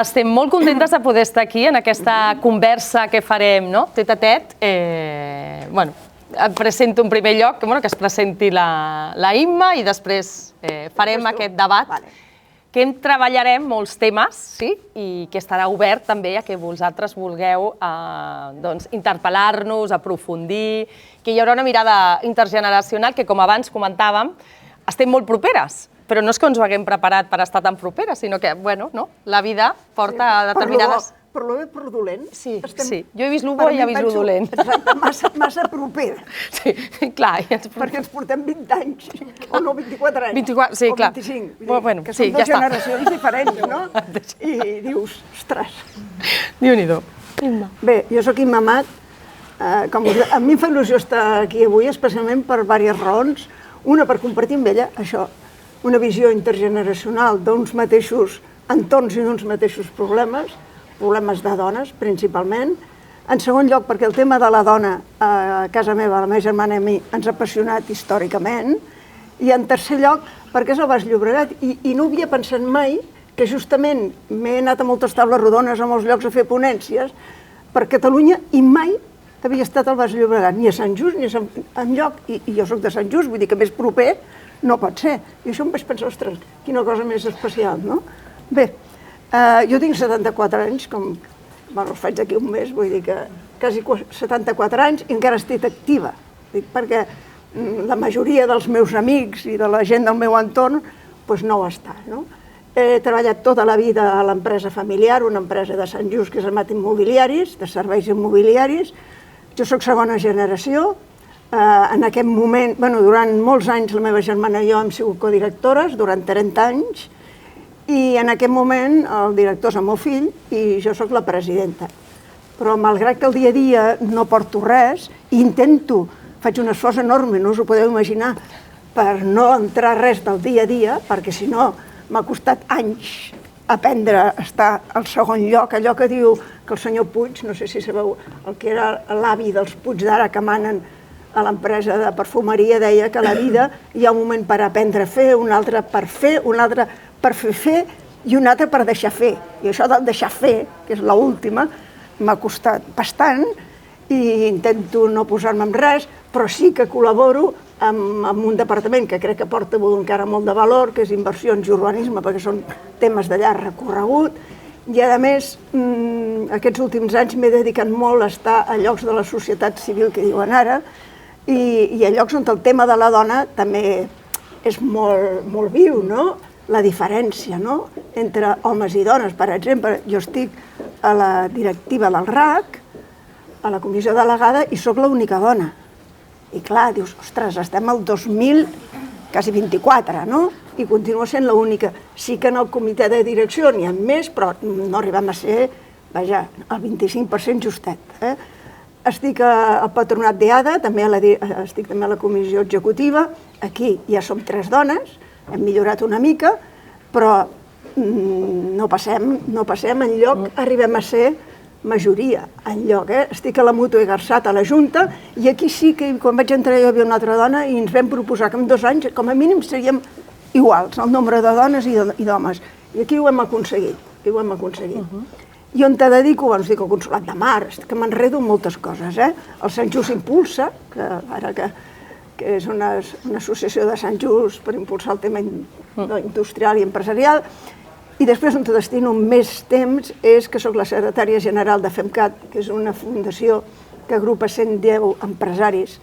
estem molt contentes de poder estar aquí en aquesta conversa que farem, no? Tet a tet. Bueno, et presento en primer lloc, que es presenti la Imma i després farem aquest debat que treballarem molts temes, sí, i que estarà obert també a que vosaltres vulgueu interpel·lar-nos, aprofundir, que hi haurà una mirada intergeneracional que, com abans comentàvem, estem molt properes, però no és que ens ho haguem preparat per estar tan properes, sinó que, bueno, la vida porta a determinades... Per lo bé, per lo dolent. Sí, sí. Jo he vist lo bo i he vist lo dolent. Exacte, massa propera. Sí, clar. Perquè ens portem 20 anys, o no, 24 anys. 24, sí, clar. O 25. Bueno, que sí, són ja dues està. generacions diferents, no? I dius, ostres. Déu-n'hi-do. Bé, jo sóc Imma Amat. A mi em fa il·lusió estar aquí avui, especialment per diverses raons. Una, per compartir amb ella això, una visió intergeneracional d'uns mateixos entorns i d'uns mateixos problemes de dones, principalment. En segon lloc, perquè el tema de la dona a casa meva, la meva germana i a mi, ens ha apassionat històricament. I en tercer lloc, perquè és el Baix Llobregat. I no havia pensat mai que justament m'he anat a moltes taules rodones a molts llocs a fer ponències per Catalunya i mai havia estat al Baix Llobregat, ni a Sant Just ni a Sant enlloc. I jo soc de Sant Just, vull dir que més proper no pot ser. I això em vaig pensar, ostres, quina cosa més especial, no? Bé, jo tinc 74 anys, els faig d'aquí un mes, vull dir que quasi 74 anys i encara estic activa, perquè la majoria dels meus amics i de la gent del meu entorn no ho està. He treballat tota la vida a l'empresa familiar, una empresa de Sant Just que és Amat Immobiliaris, de serveis immobiliaris. Jo soc segona generació. En aquest moment, durant molts anys la meva germana i jo hem sigut codirectores, durant 30 anys, i en aquest moment el director és el meu fill i jo sóc la presidenta. Però malgrat que el dia a dia no porto res, faig un esforç enorme, no us ho podeu imaginar, per no entrar res del dia a dia, perquè si no m'ha costat anys aprendre a estar al segon lloc, allò que diu que el senyor Puig, no sé si sabeu, el que era l'avi dels Puig d'ara que manen a l'empresa de perfumeria, deia que a la vida hi ha un moment per aprendre a fer, un altre per fer, un altre per fer i un altre per deixar fer. I això del deixar fer, que és l'última, m'ha costat bastant i intento no posar-me en res, però sí que col·laboro amb un departament que crec que porta encara molt de valor, que és inversions i urbanisme, perquè són temes de llarg recorregut. I, a més, aquests últims anys m'he dedicat molt a estar a llocs de la societat civil, que diuen ara, i a llocs on el tema de la dona també és molt viu, no? La diferència entre homes i dones. Per exemple, jo estic a la directiva del RAC, a la comissió delegada, i sóc l'única dona. I clar, dius, ostres, estem al 2024, no? I continuo sent l'única. Sí que en el comitè de direcció n'hi ha més, però no arribem a ser, vaja, el 25% justet. Estic al patronat d'EADA, estic també a la comissió executiva. Aquí ja som 3 dones, hem millorat una mica, però no passem enlloc, arribem a ser majoria enlloc. Estic a la Mútua i Garsat, a la Junta, i aquí sí que quan vaig entrar jo hi havia una altra dona i ens vam proposar que en 2 anys, com a mínim, seríem iguals, el nombre de dones i d'homes. I aquí ho hem aconseguit, I on te dedico? Estic al Consolat de Mar, que m'enredo en moltes coses. El Sant Just Impulsa, que és una associació de Sant Just per impulsar el tema industrial i empresarial. I després, on te destino més temps, és que soc la secretària general de FEMCAT, que és una fundació que agrupa 110 empresaris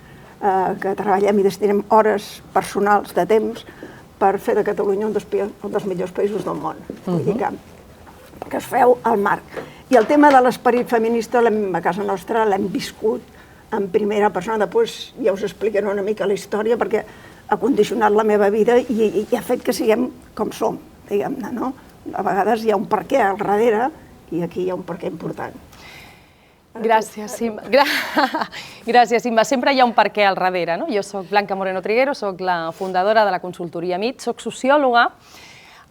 que treballem i destinem hores personals de temps per fer de Catalunya un dels millors països del món. Vull dir que es feu al marc. I el tema de l'esperit feminista a casa nostra l'hem viscut en primera persona. Després ja us explicaré una mica la història perquè ha condicionat la meva vida i ha fet que siguem com som, diguem-ne, no? A vegades hi ha un perquè al darrere i aquí hi ha un perquè important. Gràcies, Imma. Gràcies, Imma. Sempre hi ha un perquè al darrere, no? Jo soc Blanca Moreno Triguero, soc la fundadora de la consultoria MIT, soc sociòloga.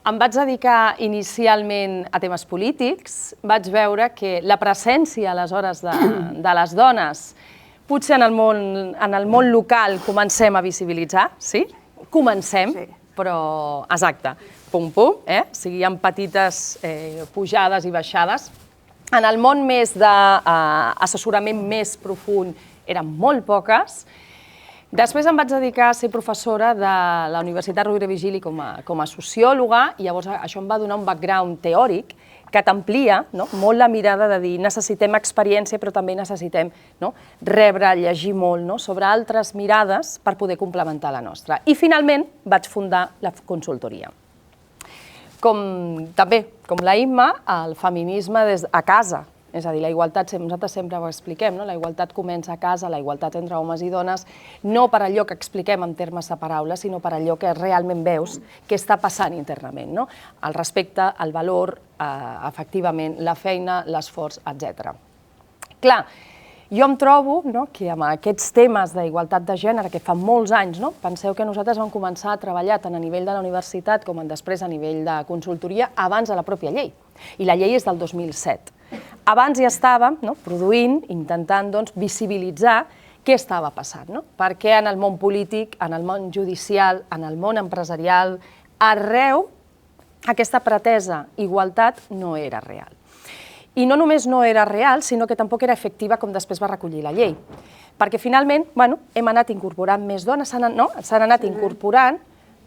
Em vaig dedicar inicialment a temes polítics. Vaig veure que la presència, aleshores, de les dones, potser en el món local comencem a visibilitzar, sí? Comencem, però exacte, pum-pum, o sigui, hi ha petites pujades i baixades. En el món més d'assessorament més profund eren molt poques. Després em vaig dedicar a ser professora de la Universitat Rovira i Virgili com a sociòloga i llavors això em va donar un background teòric que t'amplia molt la mirada de dir necessitem experiència però també necessitem rebre, llegir molt sobre altres mirades per poder complementar la nostra. I finalment vaig fundar la consultoria. També, com la Imma, el feminisme a casa. És a dir, la igualtat, nosaltres sempre ho expliquem, la igualtat comença a casa, la igualtat entre homes i dones, no per allò que expliquem en termes de paraules, sinó per allò que realment veus què està passant internament. El respecte, el valor, efectivament, la feina, l'esforç, etc. Clar, jo em trobo que amb aquests temes d'igualtat de gènere, que fa molts anys, penseu que nosaltres vam començar a treballar tant a nivell de la universitat com després a nivell de consultoria abans de la pròpia llei. I la llei és del 2007. Abans ja estàvem produint, intentant visibilitzar què estava passant, perquè en el món polític, en el món judicial, en el món empresarial, arreu aquesta pretesa igualtat no era real. I no només no era real, sinó que tampoc era efectiva com després va recollir la llei. Perquè finalment hem anat incorporant més dones, s'han anat incorporant,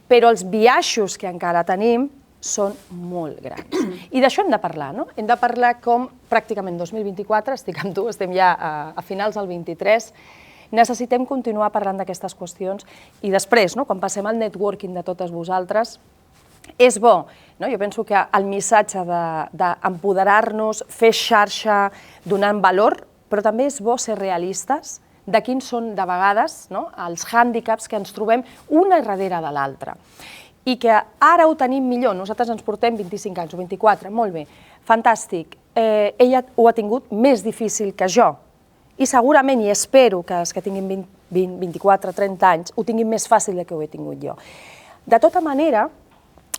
però els biaixos que encara tenim són molt grans. I d'això hem de parlar, Hem de parlar com pràcticament 2024, estic amb tu, estem ja a finals del 23, necessitem continuar parlant d'aquestes qüestions i després, quan passem al networking de totes vosaltres, és bo, jo penso que el missatge d'empoderar-nos, fer xarxa, donant valor, però també és bo ser realistes de quins són, de vegades, els hàndicaps que ens trobem una darrere de l'altra. I que ara ho tenim millor, nosaltres ens portem 25 anys o 24, molt bé, fantàstic, ella ho ha tingut més difícil que jo i segurament, i espero que els que tinguin 20, 24, 30 anys ho tinguin més fàcil que ho he tingut jo. De tota manera,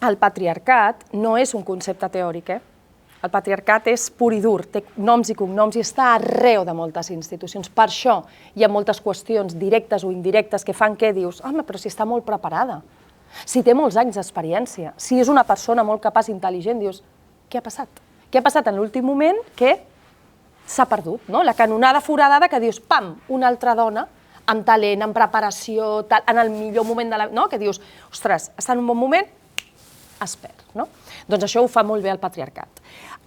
el patriarcat no és un concepte teòric, el patriarcat és pur i dur, té noms i cognoms i està arreu de moltes institucions. Per això hi ha moltes qüestions directes o indirectes que fan que dius, home, però si està molt preparada, si té molts anys d'experiència, si és una persona molt capaç i intel·ligent, dius, què ha passat? Què ha passat en l'últim moment que s'ha perdut? La canonada foradada que dius, pam, una altra dona, amb talent, amb preparació, en el millor moment de la... que dius, ostres, està en un bon moment, es perd. Doncs això ho fa molt bé el patriarcat.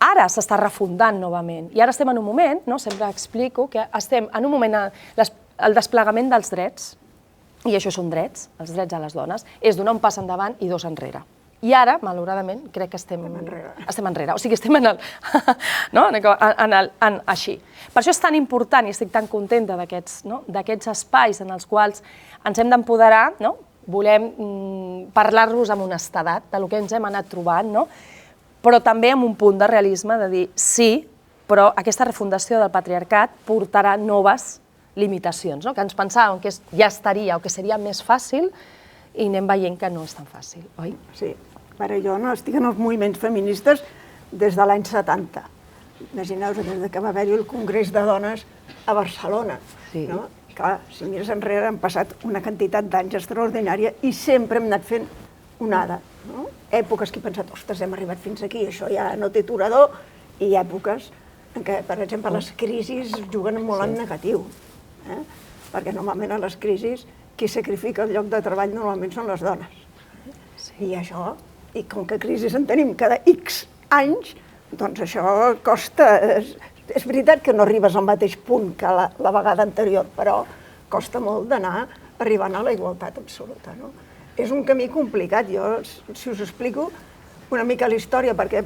Ara s'està refundant novament i ara estem en un moment, sempre explico, que estem en un moment, el desplegament dels drets, i això són drets, els drets a les dones, és donar un pas endavant i dos enrere. I ara, malauradament, crec que estem enrere. O sigui, estem així. Per això és tan important i estic tan contenta d'aquests espais en els quals ens hem d'empoderar, volem parlar-los amb honestedat del que ens hem anat trobant, però també amb un punt de realisme de dir sí, però aquesta refundació del patriarcat portarà noves limitacions, que ens pensàvem que ja estaria o que seria més fàcil i anem veient que no és tan fàcil, oi? Sí, però jo no estic en els moviments feministes des de l'any 70. Imagineu-vos, des que va haver-hi el Congrés de Dones a Barcelona. Clar, si mires enrere han passat una quantitat d'anys extraordinària i sempre hem anat fent onada. Èpoques que he pensat, ostres, hem arribat fins aquí, això ja no té aturador, i èpoques en què, per exemple, les crisis juguen molt en negatiu. Perquè normalment a les crisis qui sacrifica el lloc de treball normalment són les dones. I això, i com que crisis en tenim cada X anys, doncs això costa... És veritat que no arribes al mateix punt que la vegada anterior, però costa molt d'anar arribant a la igualtat absoluta. És un camí complicat. Jo, si us explico una mica la història, perquè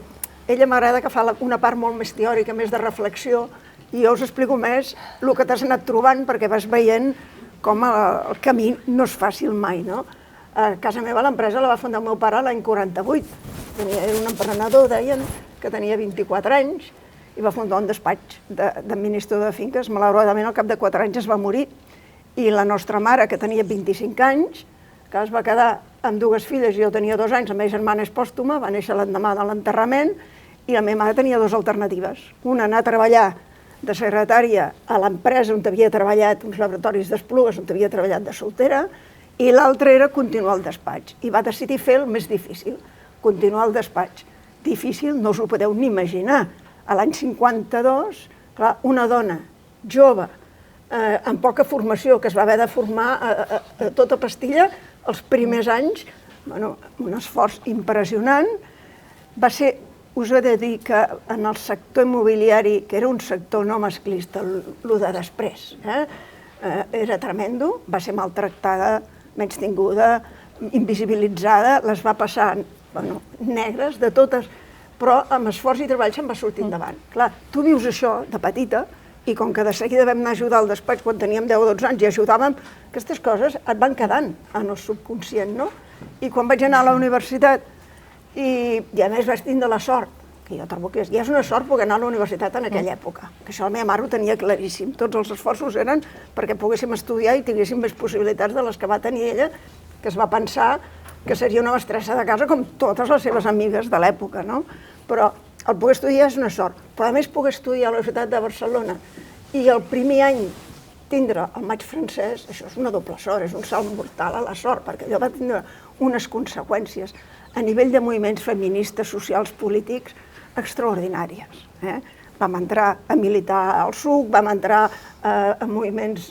ella m'agrada que fa una part molt més teòrica, més de reflexió, i jo us explico més el que t'has anat trobant perquè vas veient com el camí no és fàcil mai. A casa meva l'empresa la va fundar el meu pare l'any 48. Era un emprenedor, deien, que tenia 24 anys i va fundar un despatx d'administrador de finques. Malauradament, al cap de 4 anys es va morir. I la nostra mare, que tenia 25 anys, que es va quedar amb 2 filles, i jo tenia 2 anys, la meva germana és pòstuma, va néixer l'endemà de l'enterrament, i la meva mare tenia 2 alternatives. Una, anar a treballar de secretària a l'empresa on havia treballat, uns laboratoris d'Esplugues, on havia treballat de soltera, I l'altre era continuar al despatx. I va decidir fer el més difícil, continuar al despatx. Difícil, no us ho podeu ni imaginar. A l'any 52, clar, una dona jove, amb poca formació, que es va haver de formar a tota pastilla els primers anys, un esforç impressionant. Va ser, us he de dir que en el sector immobiliari, que era un sector no masclista, el de després, era tremendo, va ser maltractada, menystinguda, invisibilitzada, les va passar negres de totes, però amb esforç i treball se'n va sortir endavant. Clar, tu vius això de petita i com que de seguida vam anar a ajudar al despatx quan teníem 10 o 12 anys i ajudàvem, aquestes coses et van quedant en el subconscient, no? I quan vaig anar a la universitat i a més vaig tindre la sort, que jo trobo que ja és una sort poder anar a la universitat en aquella època, que això la meva mare ho tenia claríssim. Tots els esforços eren perquè poguéssim estudiar i tinguéssim més possibilitats de les que va tenir ella, que es va pensar que seria una mestressa de casa com totes les seves amigues de l'època, no? Però el poder estudiar és una sort. Però a més poder estudiar a la Universitat de Barcelona i el primer any tindre el maig francès, això és una doble sort, és un salt mortal a la sort, perquè allò va tindre unes conseqüències a nivell de moviments feministes, socials, polítics, extraordinàries. Vam entrar a militar al SUC, vam entrar a moviments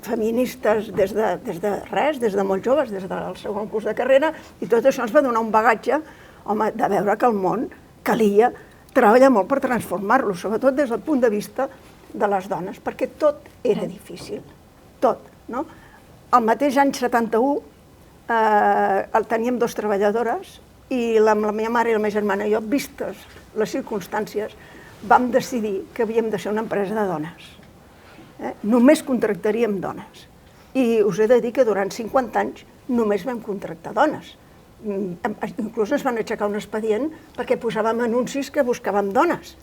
feministes des de molt joves, des del segon curs de carrera, i tot això ens va donar un bagatge, home, de veure que el món calia treballar molt per transformar-lo, sobretot des del punt de vista de les dones, perquè tot era difícil, tot, no? El mateix any 71 teníem 2 treballadores i la meva mare i la meva germana i jo, vistes les circumstàncies, vam decidir que havíem de ser una empresa de dones. Només contractaríem dones. I us he de dir que durant 50 anys només vam contractar dones. Inclús ens van aixecar un expedient perquè posàvem anuncis que buscàvem dones.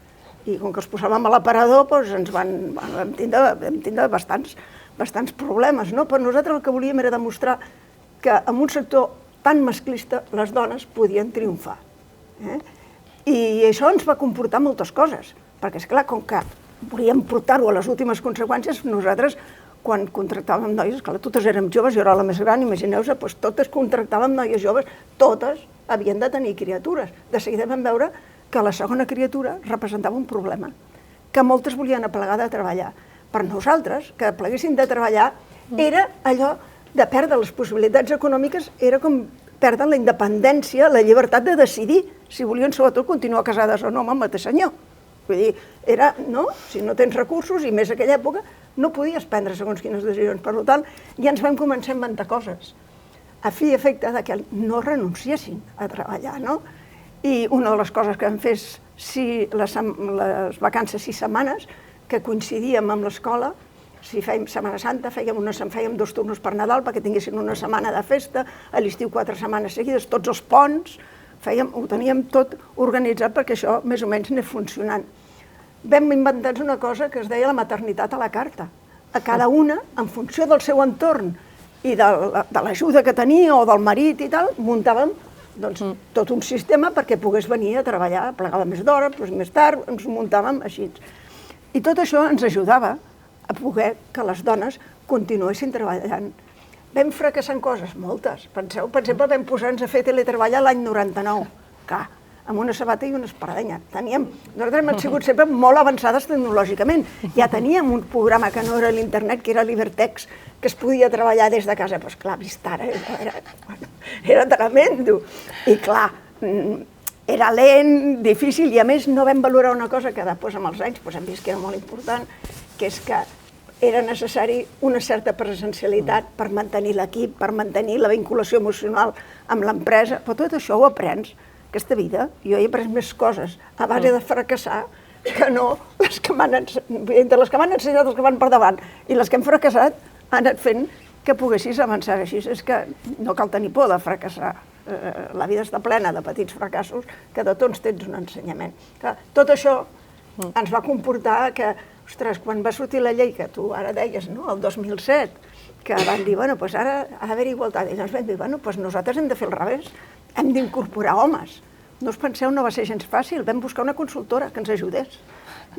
I com que els posàvem a l'aparador, vam tindre bastants problemes. Però nosaltres el que volíem era demostrar que en un sector tan masclista les dones podien triomfar. I això ens va comportar moltes coses, perquè, esclar, com que volíem portar-ho a les últimes conseqüències, nosaltres, quan contractàvem noies, esclar, totes érem joves, jo era la més gran, imagineu-vos, doncs totes contractàvem noies joves, totes havien de tenir criatures. De seguida vam veure que la segona criatura representava un problema, que moltes volien aplegar de treballar. Per nosaltres, que pleguessin de treballar, era allò de perdre les possibilitats econòmiques, era com perdre la independència, la llibertat de decidir si volien sobretot continuar casades o no amb el mateix senyor. Vull dir, era, no? Si no tens recursos, i més en aquella època, no podies prendre segons quines decisions. Per tant, ja ens vam començar a inventar coses, a fi i efecte que no renunciessin a treballar, no? I una de les coses que vam fer és les vacances 6 setmanes, que coincidíem amb l'escola. Si fèiem Setmana Santa, fèiem 2 turnos per Nadal perquè tinguessin una setmana de festa, a l'estiu 4 setmanes seguides, tots els ponts, ho teníem tot organitzat perquè això més o menys anés funcionant. Vam inventar una cosa que es deia la maternitat a la carta. A cada una, en funció del seu entorn i de l'ajuda que tenia o del marit i tal, muntàvem tot un sistema perquè pogués venir a treballar, plegava més d'hora, més tard, ens ho muntàvem així. I tot això ens ajudava a poder que les dones continuessin treballant. Vam fracassar en coses, moltes. Penseu, per exemple, vam posar-nos a fer teletreballar l'any 99, clar, amb una sabata i una espardenya. Nosaltres hem sigut sempre molt avançades tecnològicament. Ja teníem un programa que no era l'internet, que era l'Ibertex, que es podia treballar des de casa. Però, esclar, vist ara, era tremendo. I, clar, era lent, difícil, i a més no vam valorar una cosa que després, amb els anys, hem vist que era molt important, que és que era necessari una certa presencialitat per mantenir l'equip, per mantenir la vinculació emocional amb l'empresa, però tot això ho aprens, aquesta vida. Jo he après més coses a base de fracassar que no les que m'han ensenyat els que van per davant, i les que hem fracassat han anat fent que poguessis avançar així. És que no cal tenir por de fracassar. La vida està plena de petits fracassos que de tots tens un ensenyament. Tot això ens va comportar que, ostres, quan va sortir la llei que tu ara deies, no?, el 2007, que van dir, bueno, doncs ara ha d'haver igualtat. I llavors vam dir, bueno, doncs nosaltres hem de fer el revés, hem d'incorporar homes. No us penseu, no va ser gens fàcil, vam buscar una consultora que ens ajudés.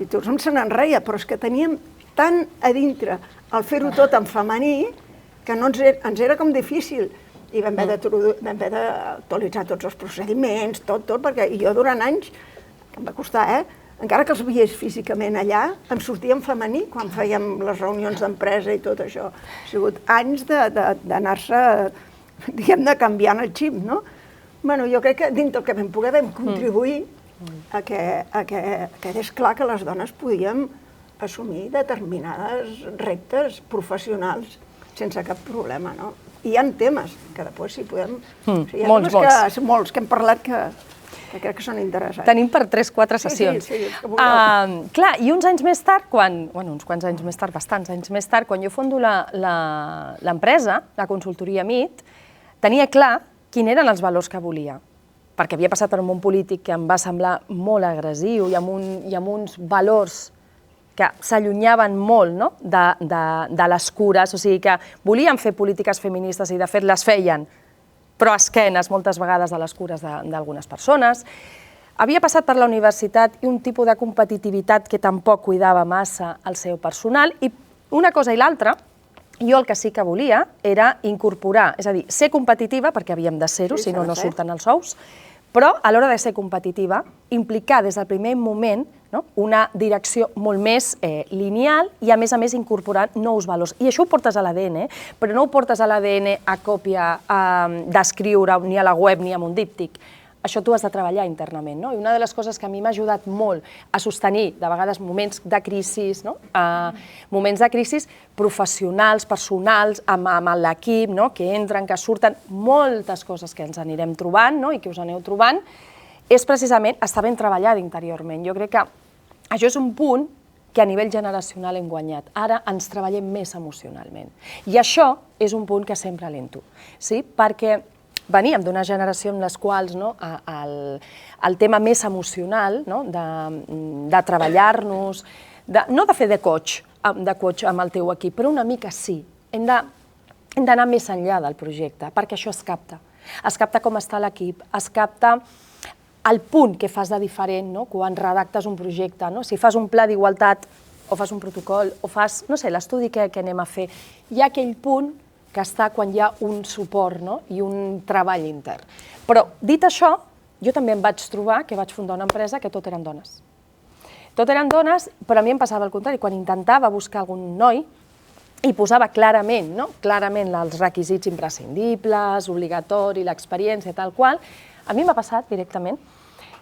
I tothom se n'en reia, però és que teníem tan a dintre el fer-ho tot en femení que no ens era com difícil i vam haver d'actualitzar tots els procediments, tot, perquè jo durant anys, que em va costar, encara que els veiés físicament allà, em sortia en femení quan fèiem les reunions d'empresa i tot això. Ha sigut anys d'anar-se, diguem-ne, canviant el xip, no? Bueno, jo crec que dintre del que vam poder vam contribuir a que quedés clar que les dones podíem assumir determinats reptes professionals sense cap problema, no? I hi ha temes que després si podem... Molts que hem parlat que crec que són interessants. Tenim per 3-4 sessions. Sí, que vulgueu. Clar, i uns anys més tard, uns quants anys més tard, bastants anys més tard, quan jo fondo l'empresa, la consultoria MIT, tenia clar quins eren els valors que volia, perquè havia passat per un món polític que em va semblar molt agressiu i amb uns valors que s'allunyaven molt de les cures, o sigui que volien fer polítiques feministes i de fet les feien, però a esquenes moltes vegades de les cures d'algunes persones. Havia passat per la universitat i un tipus de competitivitat que tampoc cuidava massa el seu personal i una cosa i l'altra, jo el que sí que volia era incorporar, és a dir, ser competitiva, perquè havíem de ser-ho, si no, no surten els ous, però a l'hora de ser competitiva, implicar des del primer moment una direcció molt més lineal i, a més, incorporar nous valors. I això ho portes a l'ADN, però no ho portes a l'ADN a còpia d'escriure ni a la web ni amb un díptic. Això tu has de treballar internament. I una de les coses que a mi m'ha ajudat molt a sostenir, de vegades, moments de crisi, moments de crisi professionals, personals, amb l'equip, que entren, que surten, moltes coses que ens anirem trobant i que us aneu trobant, és precisament estar ben treballat interiorment. Jo crec que això és un punt que a nivell generacional hem guanyat. Ara ens treballem més emocionalment. I això és un punt que sempre alento, perquè veníem d'una generació en les quals el tema més emocional, de treballar-nos, no de fer de coach amb el teu equip, però una mica sí. Hem d'anar més enllà del projecte, perquè això es capta. Es capta com està l'equip, es capta el punt que fas de diferent quan redactes un projecte. Si fas un pla d'igualtat o fas un protocol o fas, no sé, l'estudi que anem a fer, hi ha aquell punt que està quan hi ha un suport i un treball intern. Però, dit això, jo també em vaig trobar que vaig fundar una empresa que tot eren dones. Tot eren dones, però a mi em passava el contrari. Quan intentava buscar algun noi, i posava clarament els requisits imprescindibles, obligatori, l'experiència, tal qual, a mi m'ha passat directament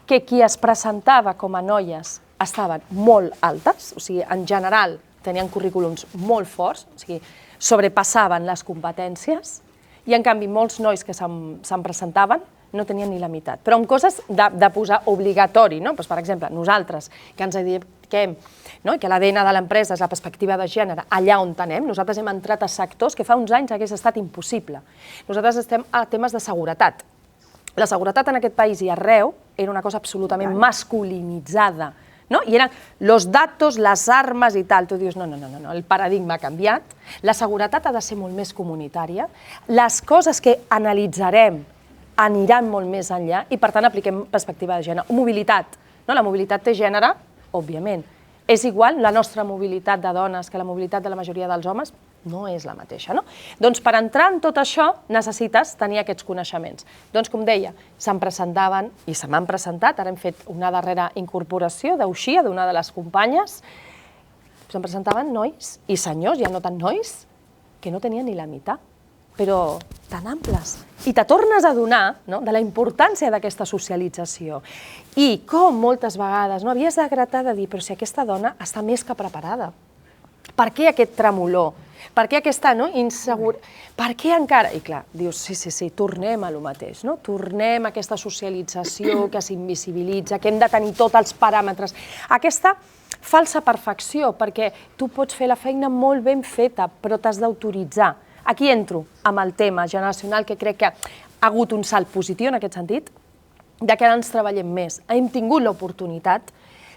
que qui es presentava com a noies estaven molt altes, o sigui, en general tenien currículums molt forts, o sigui, sobrepassaven les competències i, en canvi, molts nois que se'n presentaven no tenien ni la meitat. Però amb coses de posar obligatori, per exemple, nosaltres, que ens dediquem, que l'ADN de l'empresa és la perspectiva de gènere, allà on anem, nosaltres hem entrat a sectors que fa uns anys hagués estat impossible. Nosaltres estem a temes de seguretat. La seguretat en aquest país i arreu era una cosa absolutament masculinitzada, i eren los datos, les armes i tal. Tu dius, no, el paradigma ha canviat, la seguretat ha de ser molt més comunitària, les coses que analitzarem aniran molt més enllà i, per tant, apliquem perspectiva de gènere. Mobilitat. La mobilitat té gènere, òbviament. És igual la nostra mobilitat de dones que la mobilitat de la majoria dels homes? No és la mateixa, no? Doncs per entrar en tot això necessites tenir aquests coneixements. Doncs, com deia, se'n presentaven, i se m'han presentat, ara hem fet una darrera incorporació d'Uxia, d'una de les companyes, se'n presentaven nois i senyors, ja no tant nois, que no tenien ni la meitat, però tan amples. I te tornes a adonar de la importància d'aquesta socialització. I com moltes vegades havies de gratar de dir, però si aquesta dona està més que preparada, per què aquest tremolor? Per què aquesta insegura? Per què encara? I clar, dius, sí, tornem a lo mateix, tornem a aquesta socialització que s'invisibilitza, que hem de tenir tots els paràmetres. Aquesta falsa perfecció, perquè tu pots fer la feina molt ben feta, però t'has d'autoritzar. Aquí entro amb el tema generacional, que crec que ha hagut un salt positiu en aquest sentit, de que ara ens treballem més. Hem tingut l'oportunitat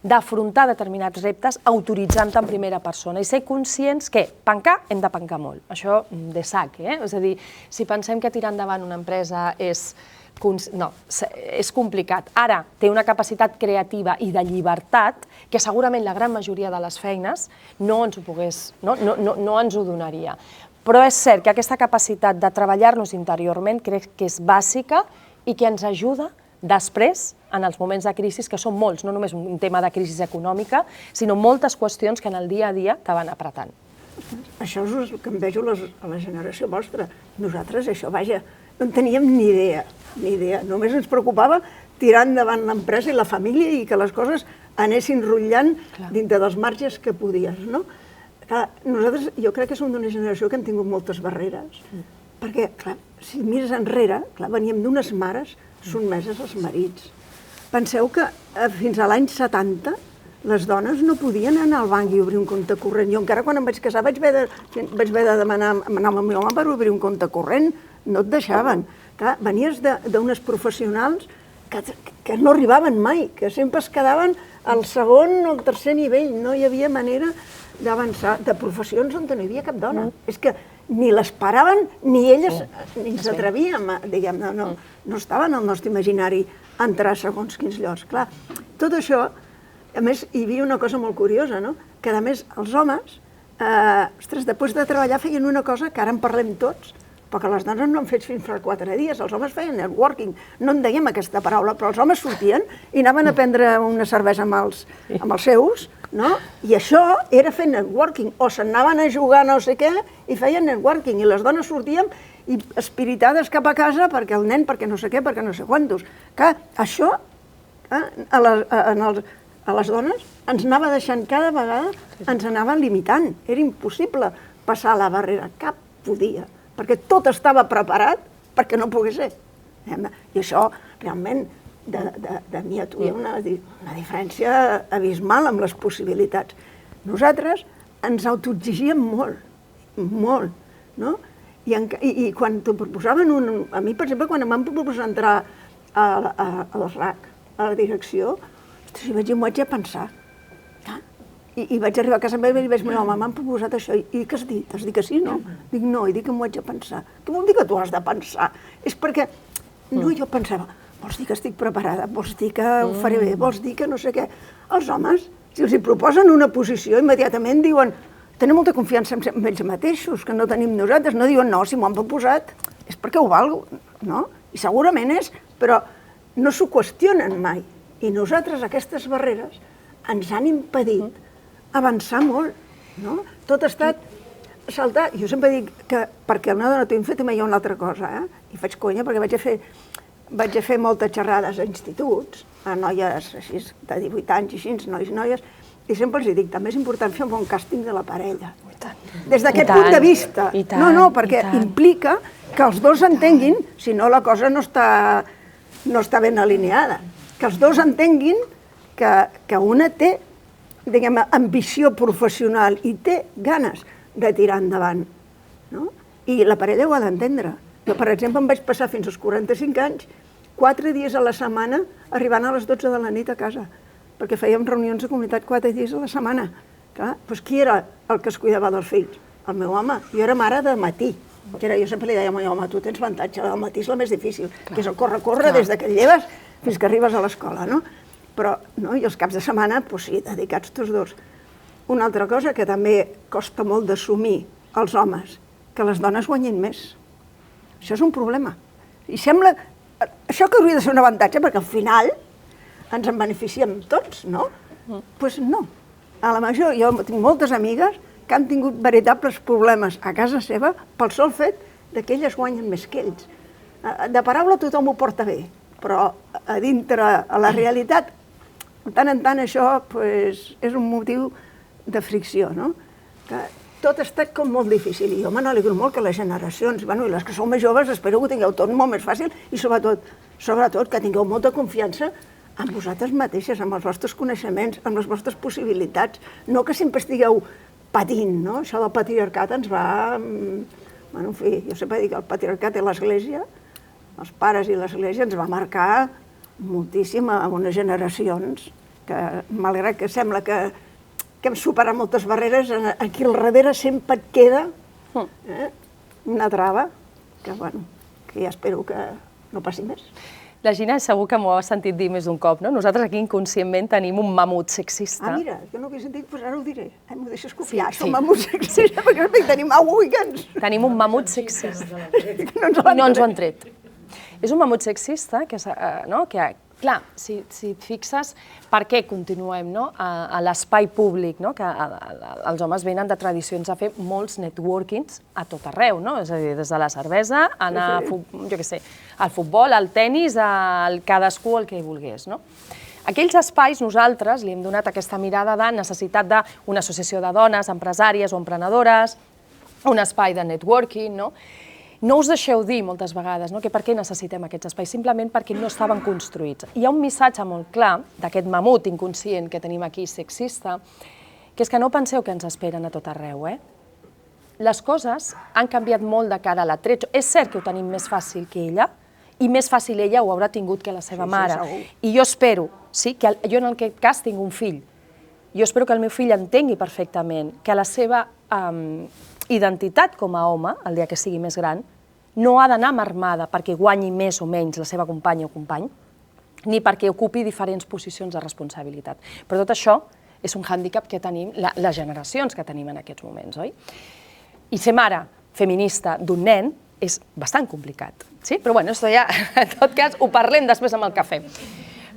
d'afrontar determinats reptes autoritzant-te en primera persona i ser conscients que pencar hem de pencar molt. Això de sac, És a dir, si pensem que tirar endavant una empresa és complicat. Ara té una capacitat creativa i de llibertat que segurament la gran majoria de les feines no ens ho donaria. Però és cert que aquesta capacitat de treballar-nos interiorment crec que és bàsica i que ens ajuda després, en els moments de crisi, que són molts, no només un tema de crisi econòmica, sinó moltes qüestions que en el dia a dia te van apretant. Això és el que em vejo a la generació vostra. Nosaltres, això, vaja, no en teníem ni idea, ni idea. Només ens preocupava tirar endavant l'empresa i la família i que les coses anessin rotllant dintre dels marges que podies, no? Clar, nosaltres, jo crec que som d'una generació que hem tingut moltes barreres, perquè, clar, si mires enrere, clar, veníem d'unes mares sotmeses als marits. Penseu que fins a l'any 70 les dones no podien anar al banc i obrir un compte corrent. Jo encara quan em vaig casar vaig haver de demanar al meu home per obrir un compte corrent, no et deixaven. Clar, venies d'unes professionals que no arribaven mai, que sempre es quedaven al segon o al tercer nivell, no hi havia manera d'avançar, de professions on no hi havia cap dona. És que ni les paraven, ni elles ni s'atrevíem, diguem, no estaven al nostre imaginari entrar a segons quins llocs. Clar, tot això, a més, hi havia una cosa molt curiosa, no? Que a més els homes, ostres, després de treballar feien una cosa que ara en parlem tots, però que les dones no han fet fins fa 4 dies. Els homes feien networking, no en dèiem aquesta paraula, però els homes sortien i anaven a prendre una cervesa amb els seus, no? I això era fer networking, o s'anaven a jugar no sé què i feien networking, i les dones sortien i espiritades cap a casa perquè el nen, perquè no sé què, perquè no sé quantos. Clar, això a les dones ens anava deixant cada vegada, ens anava limitant. Era impossible passar la barrera, cap podia, perquè tot estava preparat perquè no pogués ser. I això, realment, de mi a tu hi ha una diferència abismal amb les possibilitats. Nosaltres ens autoexigíem molt, molt, no? I quan t'ho proposaven, a mi, per exemple, quan em van proposar entrar al RAC, a la direcció, m'ho vaig a pensar. I vaig arribar a casa meva i vaig dir, home, m'han proposat això, i què has dit? Has dit que sí, no? Dic, no, i dic que m'ho haig de pensar. Què vol dir que tu has de pensar? És perquè, no, jo pensava, vols dir que estic preparada, vols dir que ho faré bé, vols dir que no sé què. Els homes, si els hi proposen una posició, immediatament diuen, tenen molta confiança en ells mateixos, que no tenim nosaltres, no diuen, no, si m'ho han proposat, és perquè ho valgo, no? I segurament és, però no s'ho qüestionen mai. I nosaltres, aquestes barreres, ens han impedit avançar molt, no? Tot ha estat saltar. Jo sempre dic que perquè una dona t'ho fet, també hi ha una altra cosa, i faig conya perquè vaig a fer moltes xerrades a instituts, a noies així de 18 anys i així, nois i noies, i sempre els dic, també és important fer un bon càsting de la parella. Des d'aquest punt de vista. No, perquè implica que els dos entenguin, si no la cosa no està ben alineada, que els dos entenguin que una té, diguem, ambició professional i té ganes de tirar endavant, no? I la parella ho ha d'entendre. Jo, per exemple, em vaig passar fins als 45 anys, 4 dies a la setmana, arribant a les 12 de la nit a casa, perquè fèiem reunions de comunitat 4 dies a la setmana. Clar, doncs qui era el que es cuidava dels fills? El meu home. Jo era mare de matí. Jo sempre li deia al meu home, tu tens avantatge, el matí és la més difícil, que és el córrer des que et lleves fins que arribes a l'escola, no? Però, i els caps de setmana, doncs sí, dedicats tots dos. Una altra cosa que també costa molt d'assumir als homes, que les dones guanyin més. Això és un problema. I sembla... Això que hauria de ser un avantatge, perquè al final ens en beneficiem tots, no? Doncs no. A la major, jo tinc moltes amigues que han tingut veritables problemes a casa seva pel sol fet que elles guanyen més que ells. De paraula tothom ho porta bé, però a dintre, a la realitat, de tant en tant això és un motiu de fricció, no? Tot ha estat com molt difícil i jo me n'alegro molt que les generacions, i les que sou més joves, espero que ho tingueu tot molt més fàcil i sobretot que tingueu molta confiança en vosaltres mateixes, amb els vostres coneixements, amb les vostres possibilitats, no que sempre estigueu patint, no? Això del patriarcat ens va... En fi, jo sempre dic que el patriarcat i l'Església, els pares i l'Església ens va marcar moltíssim a unes generacions que, malgrat que sembla que hem superat moltes barreres, aquí al darrere sempre et queda una trava que ja espero que no passi més. La Gina segur que m'ho ha sentit dir més d'un cop, no? Nosaltres aquí inconscientment tenim un mamut sexista. Ah, mira, jo no ho havia sentit, doncs ara ho diré. M'ho deixes copiar, això, mamut sexista, perquè tenim hooligans. Tenim un mamut sexista. No ens ho han tret. És un mamut sexista que, clar, si et fixes, per què continuem a l'espai públic, que els homes venen de tradicions a fer molts networkings a tot arreu, és a dir, des de la cervesa, anar, jo què sé, al futbol, al tennis, cadascú el que volgués. Aquells espais, nosaltres li hem donat aquesta mirada de necessitat d'una associació de dones, empresàries o emprenedores, un espai de networking, no us deixeu dir moltes vegades que per què necessitem aquests espais, simplement perquè no estaven construïts. Hi ha un missatge molt clar d'aquest mamut inconscient que tenim aquí, sexista, que és que no penseu que ens esperen a tot arreu. Les coses han canviat molt de cara a la Tretxo. És cert que ho tenim més fàcil que ella, i més fàcil ella ho haurà tingut que la seva mare. I jo espero, que jo en aquest cas tinc un fill, jo espero que el meu fill entengui perfectament que la seva identitat com a home, el dia que sigui més gran, no ha d'anar marmada perquè guanyi més o menys la seva companya o company, ni perquè ocupi diferents posicions de responsabilitat. Però tot això és un hàndicap que tenim, les generacions que tenim en aquests moments, oi? I ser mare feminista d'un nen és bastant complicat, sí? Però bueno, això ja, en tot cas, ho parlem després amb el cafè.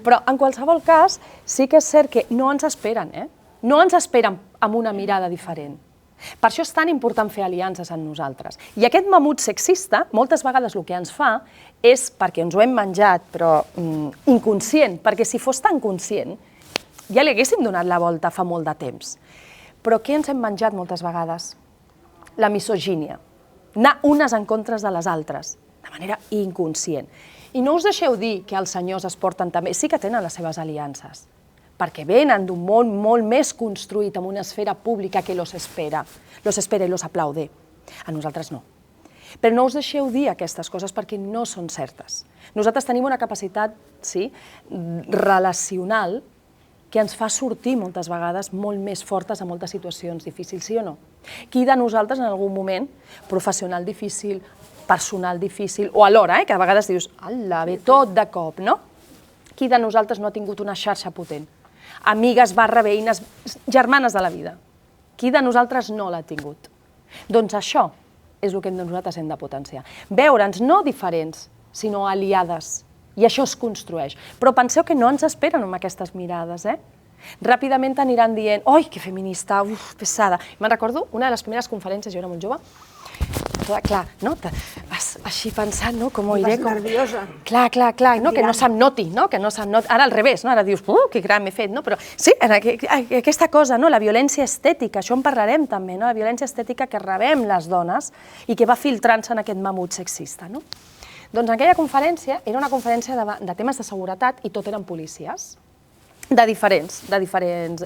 Però en qualsevol cas, sí que és cert que no ens esperen, no ens esperen amb una mirada diferent. Per això és tan important fer aliances amb nosaltres. I aquest mamut sexista, moltes vegades el que ens fa és perquè ens ho hem menjat, però inconscient, perquè si fos tan conscient, ja li haguéssim donat la volta fa molt de temps. Però què ens hem menjat moltes vegades? La misogínia. Anar unes en contra de les altres, de manera inconscient. I no us deixeu dir que els senyors es porten també, sí que tenen les seves aliances, perquè venen d'un món molt més construït, amb una esfera pública que los espera i los aplaude. A nosaltres no. Però no us deixeu dir aquestes coses perquè no són certes. Nosaltres tenim una capacitat relacional que ens fa sortir moltes vegades molt més fortes a moltes situacions difícils, sí o no? Qui de nosaltres en algun moment, professional difícil, personal difícil, o alhora, que a vegades dius, ala, ve tot de cop, no? Qui de nosaltres no ha tingut una xarxa potent? Amigues, veïnes, germanes de la vida. Qui de nosaltres no l'ha tingut? Doncs això és el que nosaltres hem de potenciar. Veure'ns no diferents, sinó aliades. I això es construeix. Però penseu que no ens esperen amb aquestes mirades, Ràpidament aniran dient, oi, que feminista, uf, pesada. Me'n recordo, una de les primeres conferències, jo era molt jove, clar, no? Així pensant, no? Com ho diré? Vas nerviosa. Clar, que no se'm noti, no? Ara al revés, no? Ara dius, que gran m'he fet, no? Però sí, aquesta cosa, no? La violència estètica, això en parlarem també, no? La violència estètica que rebem les dones i que va filtrant-se en aquest mamut sexista, no? Doncs aquella conferència era una conferència de temes de seguretat i tot eren policies, de diferents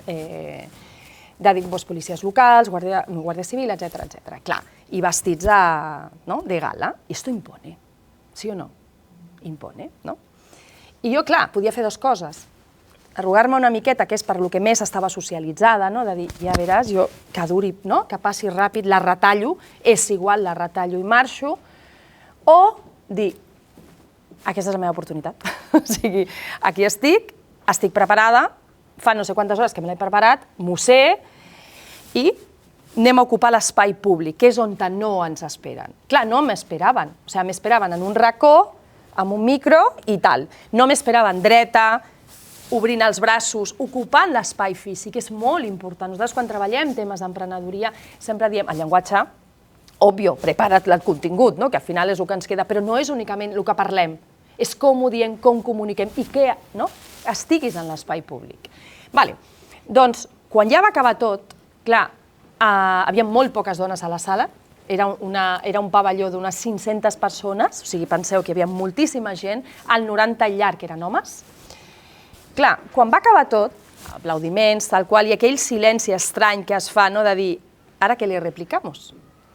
policies locals, guàrdia civil, etc. Clar, i vestits de gala. I esto impone, sí o no? Impone, no? I jo, clar, podia fer dues coses. Arrugar-me una miqueta, que és per lo que més estava socialitzada, de dir, ja veràs, jo que duri, que passi ràpid, la retallo, és igual, la retallo i marxo, o dir, aquesta és la meva oportunitat. O sigui, aquí estic preparada, fa no sé quantes hores que me l'he preparat, m'ho sé, i anem a ocupar l'espai públic, que és on no ens esperen. Clar, no m'esperaven, o sigui, m'esperaven en un racó, amb un micro i tal. No m'esperaven dreta, obrint els braços, ocupant l'espai físic, és molt important. Nosaltres, quan treballem temes d'emprenedoria, sempre diem, el llenguatge, òbvio, prepara't el contingut, que al final és el que ens queda, però no és únicament el que parlem, és com ho diem, com comuniquem i que estiguis en l'espai públic. Doncs, quan ja va acabar tot, clar, hi havia molt poques dones a la sala, era un pavelló d'unes 500 persones, o sigui, penseu que hi havia moltíssima gent, el 90 al llarg eren homes. Clar, quan va acabar tot, aplaudiments, tal qual, i aquell silenci estrany que es fa, de dir, ara què li replicamos?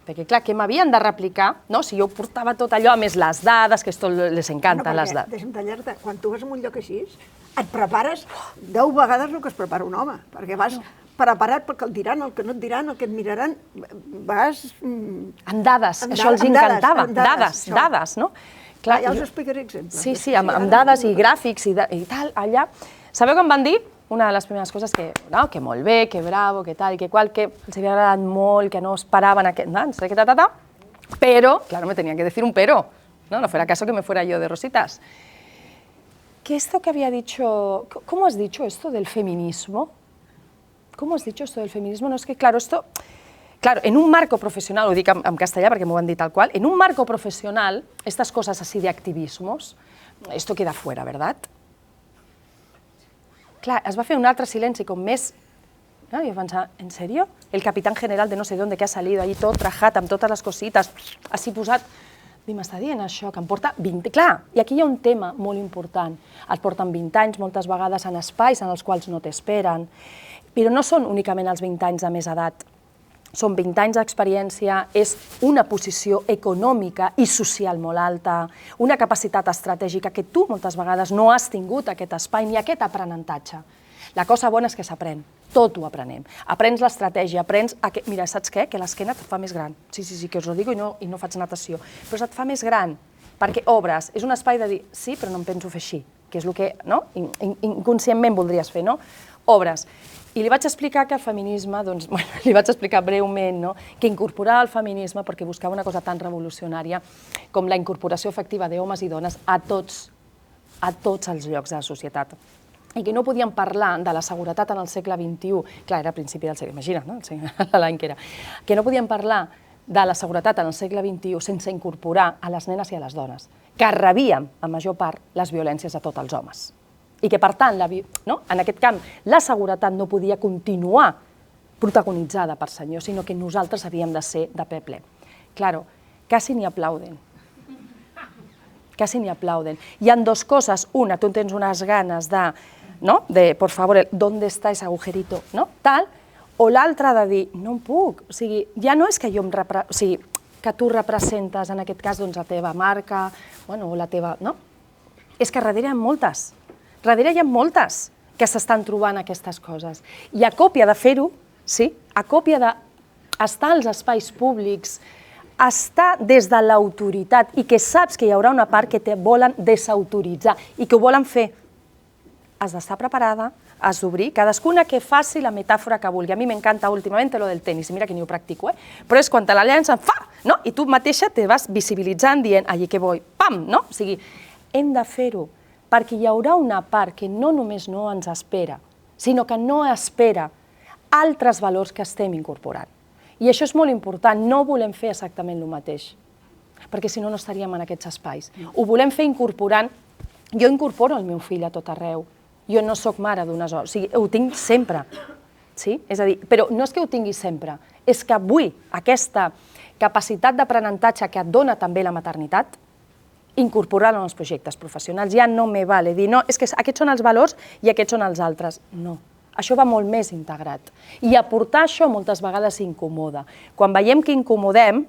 Perquè, clar, què m'havien de replicar, si jo portava tot allò, a més les dades, que esto les encanta, les dades. Deixa'm tallar-te, quan tu vas a un lloc així, et prepares 10 vegades el que es prepara un home, perquè vas preparat perquè el diran, el que no et diran, el que et miraran, vas... En dades, això els encantava, dades, no? Clar, ja us explicaré exemples. Sí, amb dades i gràfics i tal, allà. Sabeu què em van dir? Una de les primeres coses que molt bé, que bravo, que tal, que qual, que els havia agradat molt, que no esperaven aquest, no sé què, pero, claro, me tenían que decir un pero, no fuera caso que me fuera yo de rositas. Que esto que había dicho, ¿cómo has dicho esto del feminismo? ¿Cómo has dicho esto del feminismo? No, es que, claro, en un marco profesional, ho dic en castellà perquè m'ho van dir tal qual, en un marco profesional, estas cosas así de activismos, esto queda fuera, ¿verdad? Clar, es va fer un altre silenci com més... No? I jo pensava, ¿en serio? El capitán general de no sé dónde que ha salido allí tot rajat amb totes les cosites, així posat... M'està dient això, que em porta 20... Clar, i aquí hi ha un tema molt important. Et porten 20 anys, moltes vegades en espais en els quals no t'esperen, però no són únicament els 20 anys de més edat. Són 20 anys d'experiència, és una posició econòmica i social molt alta, una capacitat estratègica que tu moltes vegades no has tingut aquest espai ni aquest aprenentatge. La cosa bona és que s'aprèn, tot ho aprenem. Aprens l'estratègia, aprens... Mira, saps què? Que l'esquena et fa més gran. Sí, que us ho dic i no faig natació. Però se't fa més gran, perquè obres. És un espai de dir, sí, però no em penso fer així, que és el que inconscientment voldries fer, no? Obres. I li vaig explicar que el feminisme, doncs, li vaig explicar breument, que incorporava el feminisme perquè buscava una cosa tan revolucionària com la incorporació efectiva d'homes i dones a tots els llocs de la societat. I que no podíem parlar de la seguretat en el segle XXI, clar, era a principi del segle, imagina't, no? L'any que era, que no podíem parlar de la seguretat en el segle XXI sense incorporar a les nenes i a les dones, que rebíem, en major part, les violències de tots els homes. I que, per tant, en aquest camp, la seguretat no podia continuar protagonitzada per senyors, sinó que nosaltres havíem de ser de pe ple. Claro, casi ni aplauden. Casi ni aplauden. Hi ha dos coses. Una, tu tens unes ganes de, por favor, ¿dónde está ese agujerito? Tal. O l'altra de dir, no em puc. O sigui, ja no és que que tu representes, en aquest cas, la teva marca, o la teva... No? És que darrere hi ha moltes. Darrere hi ha moltes que s'estan trobant aquestes coses. I a còpia de fer-ho, sí, a còpia d'estar als espais públics, estar des de l'autoritat i que saps que hi haurà una part que te volen desautoritzar i que ho volen fer. Has d'estar preparada, has d'obrir, cadascuna que faci la metàfora que vulgui. A mi m'encanta últimament lo del tenis, i mira que ni ho practico, però és quan te la llancen, i tu mateixa te vas visibilitzant dient, allí que vull, pam, no? O sigui, hem de fer-ho, perquè hi haurà una part que no només no ens espera, sinó que no espera altres valors que estem incorporant. I això és molt important, no volem fer exactament el mateix, perquè si no, no estaríem en aquests espais. Ho volem fer incorporant, jo incorporo el meu fill a tot arreu, jo no sóc mare d'unes hores, o sigui, ho tinc sempre, sí? És a dir, però no és que ho tingui sempre, és que vull aquesta capacitat d'aprenentatge que et dona també la maternitat, incorporar-la en els projectes professionals. Ja no me vale dir, no, és que aquests són els valors i aquests són els altres. No. Això va molt més integrat. I aportar això moltes vegades incomoda. Quan veiem que incomodem,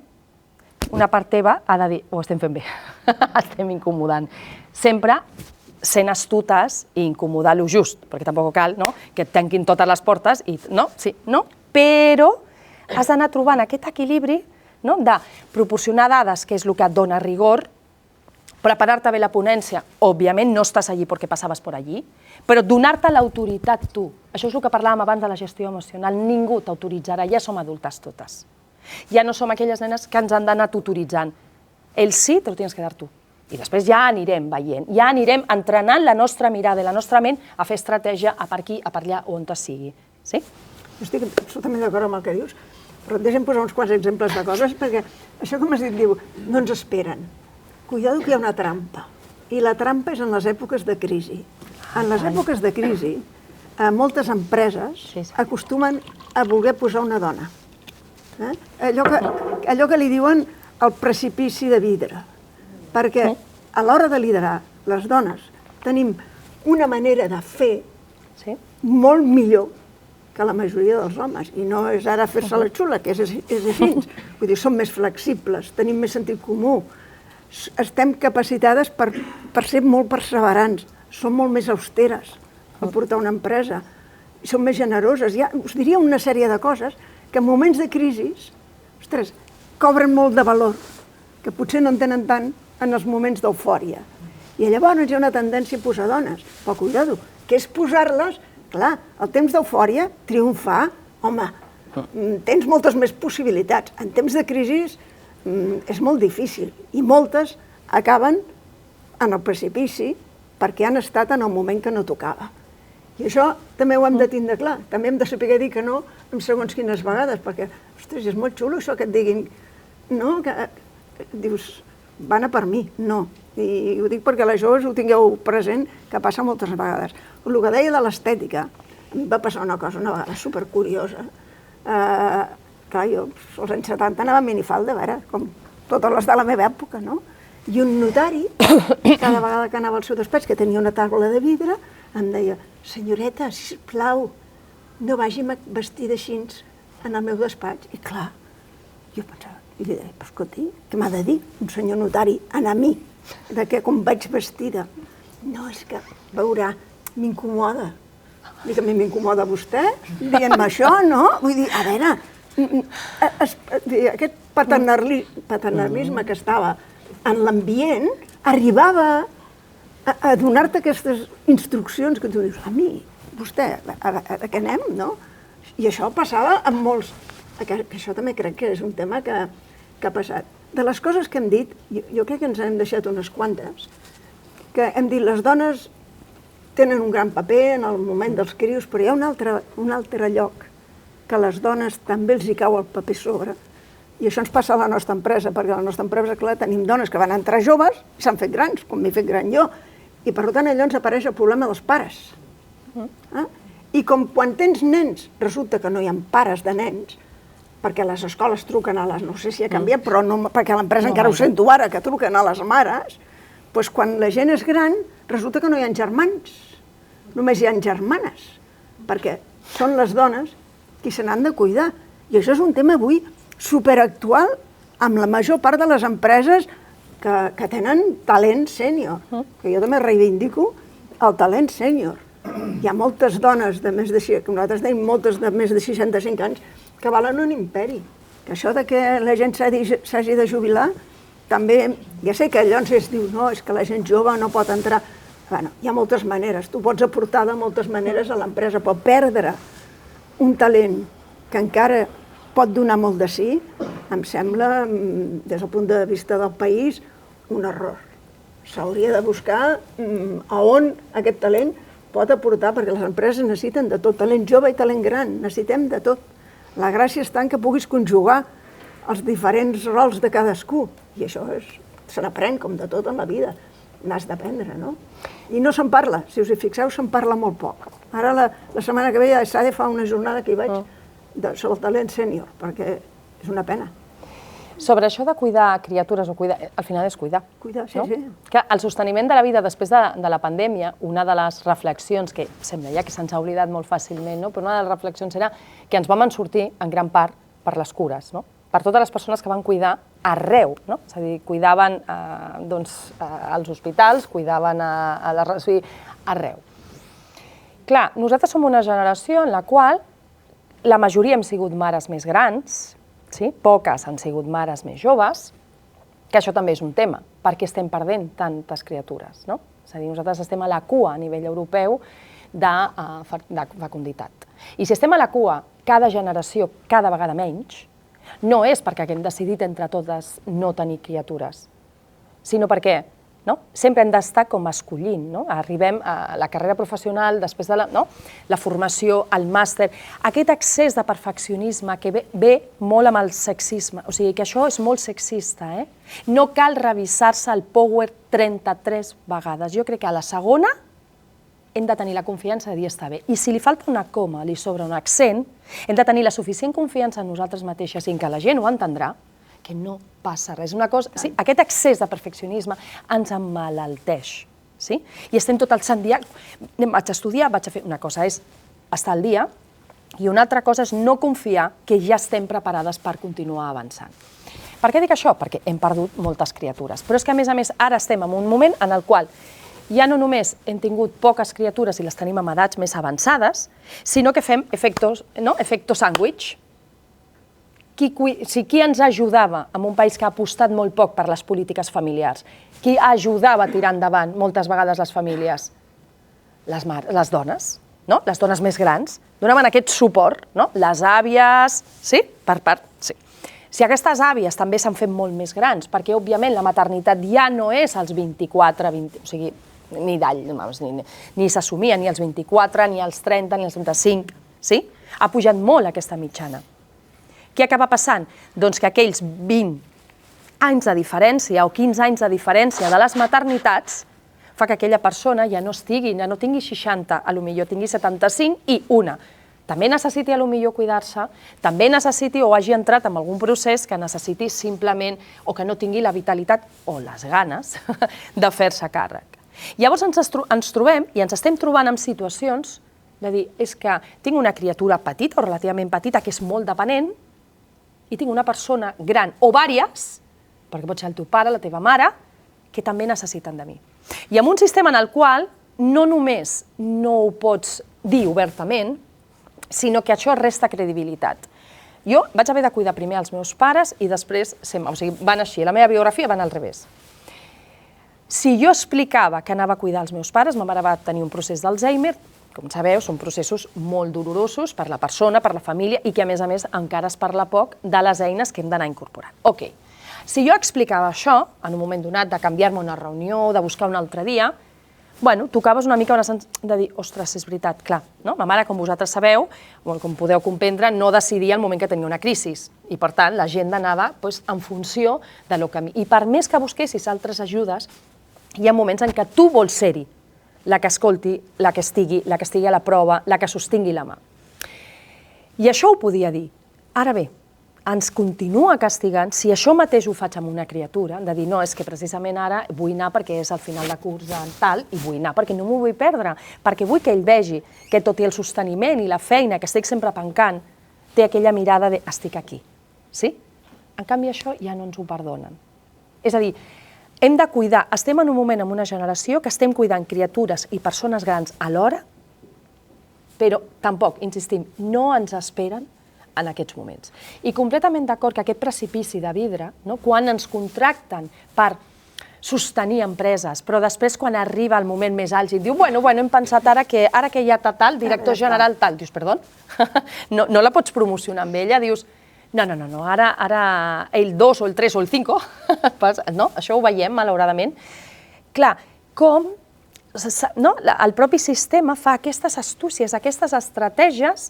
una part teva ha de dir, ho estem fent bé, estem incomodant. Sempre sent astutes i incomodar-lo just, perquè tampoc cal que et tanquin totes les portes, però has d'anar trobant aquest equilibri de proporcionar dades, que és el que et dona rigor, preparar-te bé la ponència, òbviament no estàs allí perquè passaves per allí, però donar-te l'autoritat tu. Això és el que parlàvem abans de la gestió emocional. Ningú t'autoritzarà, ja som adultes totes. Ja no som aquelles nenes que ens han d'anar tutoritzant. El sí te lo tienes que dar tu. I després ja anirem veient, ja anirem entrenant la nostra mirada i la nostra ment a fer estratègia a per aquí, a per allà, on te sigui. Sí? Jo estic absolutament d'acord amb el que dius, però deixa'm posar uns quants exemples de coses, perquè això, com has dit, diu, no ens esperen. Cuidado que hi ha una trampa, i la trampa és en les èpoques de crisi. En les èpoques de crisi, moltes empreses acostumen a voler posar una dona. Allò que li diuen el precipici de vidre, perquè a l'hora de liderar les dones tenim una manera de fer molt millor que la majoria dels homes, i no és ara fer-se la xula, que és així. Vull dir, som més flexibles, tenim més sentit comú, estem capacitades per ser molt perseverants, som molt més austeres a portar una empresa, som més generoses. Us diria una sèrie de coses que en moments de crisi, ostres, cobren molt de valor, que potser no en tenen tant en els moments d'eufòria. I llavors hi ha una tendència a posar dones, però cuidado, que és posar-les, clar, el temps d'eufòria, triomfar, home, tens moltes més possibilitats. En temps de crisi és molt difícil i moltes acaben en el precipici perquè han estat en el moment que no tocava. I això també ho hem de tindre clar. També hem de saber dir que no en segons quines vegades, perquè, ostres, és molt xulo això que et diguin, no, que dius, van a per mi, no. I ho dic perquè les joves ho tingueu present, que passa moltes vegades. El que deia de l'estètica, a mi va passar una cosa una vegada supercuriosa. Clar, jo als anys 70 anava amb minifalda, a veure, com totes les de la meva època, no? I un notari, cada vegada que anava al seu despatx, que tenia una taula de vidre, em deia, senyoreta, sisplau, no vagi vestida així en el meu despatx. I clar, jo pensava, i li deia, però escolti, què m'ha de dir un senyor notari a mi, de què com vaig vestida? No, és que, veurà, m'incomoda. Dic, a mi m'incomoda vostè, dient-me això, no? Vull dir, a veure, aquest paternalisme que estava en l'ambient arribava a donar-te aquestes instruccions que tu dius, a mi, vostè, a què anem, no? I això passava amb molts... Que això també crec que és un tema que ha passat. De les coses que hem dit, jo crec que ens hem deixat unes quantes, que hem dit les dones tenen un gran paper en el moment dels crios, però hi ha un altre lloc que a les dones també els hi cau el paper sobre. I això ens passa a la nostra empresa, perquè a la nostra empresa, clar, tenim dones que van entrar joves i s'han fet grans, com m'he fet gran jo. I per tant allò ens apareix el problema dels pares. I com quan tens nens, resulta que no hi ha pares de nens, perquè les escoles truquen a les, no sé si ha canviat, però no, perquè a l'empresa encara ho sento ara, que truquen a les mares, doncs quan la gent és gran, resulta que no hi ha germans, només hi ha germanes, perquè són les dones qui se n'han de cuidar. I això és un tema avui superactual amb la major part de les empreses que tenen talent sènior, que jo també reivindico el talent sènior. Hi ha moltes dones de més de, que nosaltres tenim moltes de més de 65 anys, que valen un imperi. Que això de que la gent s'hagi de jubilar, també, ja sé que llavors es diu, no, és que la gent jove no pot entrar. Bueno, hi ha moltes maneres, tu pots aportar de moltes maneres a l'empresa, però perdre un talent que encara pot donar molt de sí, em sembla, des del punt de vista del país, un error. S'hauria de buscar a on aquest talent pot aportar, perquè les empreses necessiten de tot, talent jove i talent gran, necessitem de tot. La gràcia està en que puguis conjugar els diferents rols de cadascú, i això se n'aprèn com de tot en la vida, n'has d'aprendre, no? I no se'n parla, si us hi fixeu, se'n parla molt poc. Ara la setmana que ve a SADE fa una jornada que hi vaig sobre el talent sènior, perquè és una pena. Sobre això de cuidar criatures o cuidar, al final és cuidar. Cuidar, sí, sí. Que el sosteniment de la vida després de la pandèmia, una de les reflexions, que sembla ja que se'ns ha oblidat molt fàcilment, però una de les reflexions era que ens vam en sortir en gran part per les cures, per totes les persones que van cuidar arreu, és a dir, cuidaven als hospitals, cuidaven arreu. Clar, nosaltres som una generació en la qual la majoria hem sigut mares més grans, poques han sigut mares més joves, que això també és un tema, perquè estem perdent tantes criatures, no? És a dir, nosaltres estem a la cua a nivell europeu de fecunditat. I si estem a la cua cada generació cada vegada menys, no és perquè haguem decidit entre totes no tenir criatures, sinó perquè sempre hem d'estar com escollint. Arribem a la carrera professional, després de la formació, el màster, aquest excés de perfeccionisme que ve molt amb el sexisme, o sigui que això és molt sexista. No cal revisar-se el Power 33 vegades. Jo crec que a la segona hem de tenir la confiança de dir està bé. I si li falta una coma, li sobra un accent, hem de tenir la suficient confiança en nosaltres mateixes i que la gent ho entendrà, que no passa res. Aquest excés de perfeccionisme ens emmalalteix. I estem tot el sant dia, vaig a estudiar, vaig a fer... Una cosa és estar al dia i una altra cosa és no confiar que ja estem preparades per continuar avançant. Per què dic això? Perquè hem perdut moltes criatures. Però és que, a més, ara estem en un moment en el qual ja no només hem tingut poques criatures i les tenim amb edats més avançades, sinó que fem efecto sàndwich. qui ens ajudava en un país que ha apostat molt poc per les polítiques familiars? Qui ajudava a tirar endavant moltes vegades les famílies? Les dones, no? Les dones més grans. Donaven aquest suport, no? Les àvies, sí? Per part, sí. Si aquestes àvies també s'han fet molt més grans, perquè, òbviament, la maternitat ja no és als 24, 20, o sigui, ni s'assumia ni als 24, ni als 30, ni als 35, sí? Ha pujat molt aquesta mitjana. Què acaba passant? Doncs que aquells 20 anys de diferència o 15 anys de diferència de les maternitats fa que aquella persona ja no tingui 60, potser tingui 75 i una. També necessiti potser cuidar-se, també necessiti o hagi entrat en algun procés que necessiti simplement o que no tingui la vitalitat o les ganes de fer-se càrrec. Llavors ens trobem i ens estem trobant en situacions de dir, és que tinc una criatura petita o relativament petita que és molt dependent i tinc una persona gran o vàries, perquè pot ser el teu pare, la teva mare, que també necessiten de mi. I en un sistema en el qual no només no ho pots dir obertament, sinó que això resta credibilitat. Jo vaig haver de cuidar primer els meus pares i després, o sigui, van així, la meva biografia van al revés. Si jo explicava que anava a cuidar els meus pares, ma mare va tenir un procés d'Alzheimer, com sabeu, són processos molt dolorosos per la persona, per la família i que, a més, encara es parla poc de les eines que hem d'anar incorporant. Ok, si jo explicava això, en un moment donat, de canviar-me una reunió, de buscar un altre dia, bueno, tocaves una mica de dir, ostres, és veritat, clar, no? Ma mare, com vosaltres sabeu, com podeu comprendre, no decidia el moment que tenia una crisi i, per tant, l'agenda anava en funció de lo que... I per més que busquessis altres ajudes, hi ha moments en què tu vols ser-hi, la que escolti, la que estigui a la prova, la que sostingui la mà. I això ho podia dir. Ara bé, ens continua castigant si això mateix ho faig amb una criatura, de dir, no, és que precisament ara vull anar perquè és el final de curs tal, i vull anar perquè no m'ho vull perdre, perquè vull que ell vegi que tot i el sosteniment i la feina que estic sempre pencant, té aquella mirada de estic aquí, sí? En canvi això ja no ens ho perdonen. És a dir, hem de cuidar, estem en un moment en una generació que estem cuidant criatures i persones grans alhora, però tampoc, insistim, no ens esperen en aquests moments. I completament d'acord que aquest precipici de vidre, quan ens contracten per sostenir empreses, però després quan arriba el moment més àlgid, diu, bueno, hem pensat ara que hi ha tal, director general tal, dius, perdó, no la pots promocionar amb ella, dius, no, ara el 2 o el 3 o el 5, no, això ho veiem, malauradament. Clar, com el propi sistema fa aquestes astúcies, aquestes estratègies.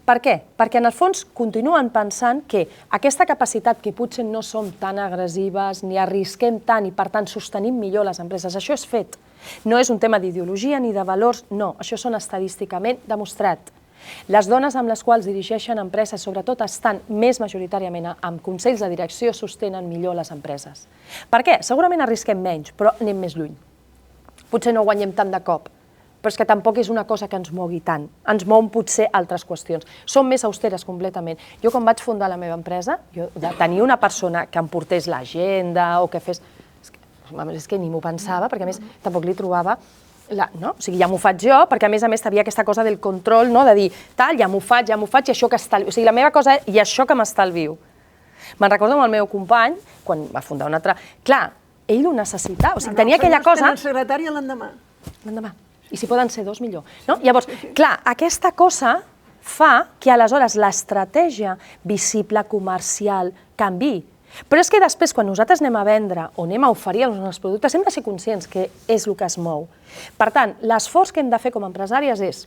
Per què? Perquè en el fons continuen pensant que aquesta capacitat que potser no som tan agressives ni arrisquem tant i per tant sostenim millor les empreses, això és fet. No és un tema d'ideologia ni de valors, no, això són estadísticament demostrat. Les dones amb les quals dirigeixen empreses, sobretot estan més majoritàriament amb consells de direcció, sostenen millor les empreses. Per què? Segurament arrisquem menys, però anem més lluny. Potser no guanyem tant de cop, però és que tampoc és una cosa que ens mogui tant. Ens mou potser altres qüestions. Som més austeres completament. Jo, quan vaig fundar la meva empresa, de tenir una persona que em portés l'agenda o que fes... És que ni m'ho pensava, perquè a més tampoc li trobava... O sigui, ja m'ho faig jo, perquè a més havia aquesta cosa del control, de dir, tal, ja m'ho faig, i això que estalvio. O sigui, la meva cosa és, i això que m'estalvio. Me'n recordo amb el meu company, quan va fundar un altre... Clar, ell ho necessitava, o sigui, tenia aquella cosa... El secretari l'endemà. L'endemà. I si poden ser dos, millor. Llavors, clar, aquesta cosa fa que aleshores l'estratègia visible, comercial, canvi. Però és que després, quan nosaltres anem a vendre o anem a oferir els nostres productes, hem de ser conscients que és el que es mou. Per tant, l'esforç que hem de fer com a empresàries és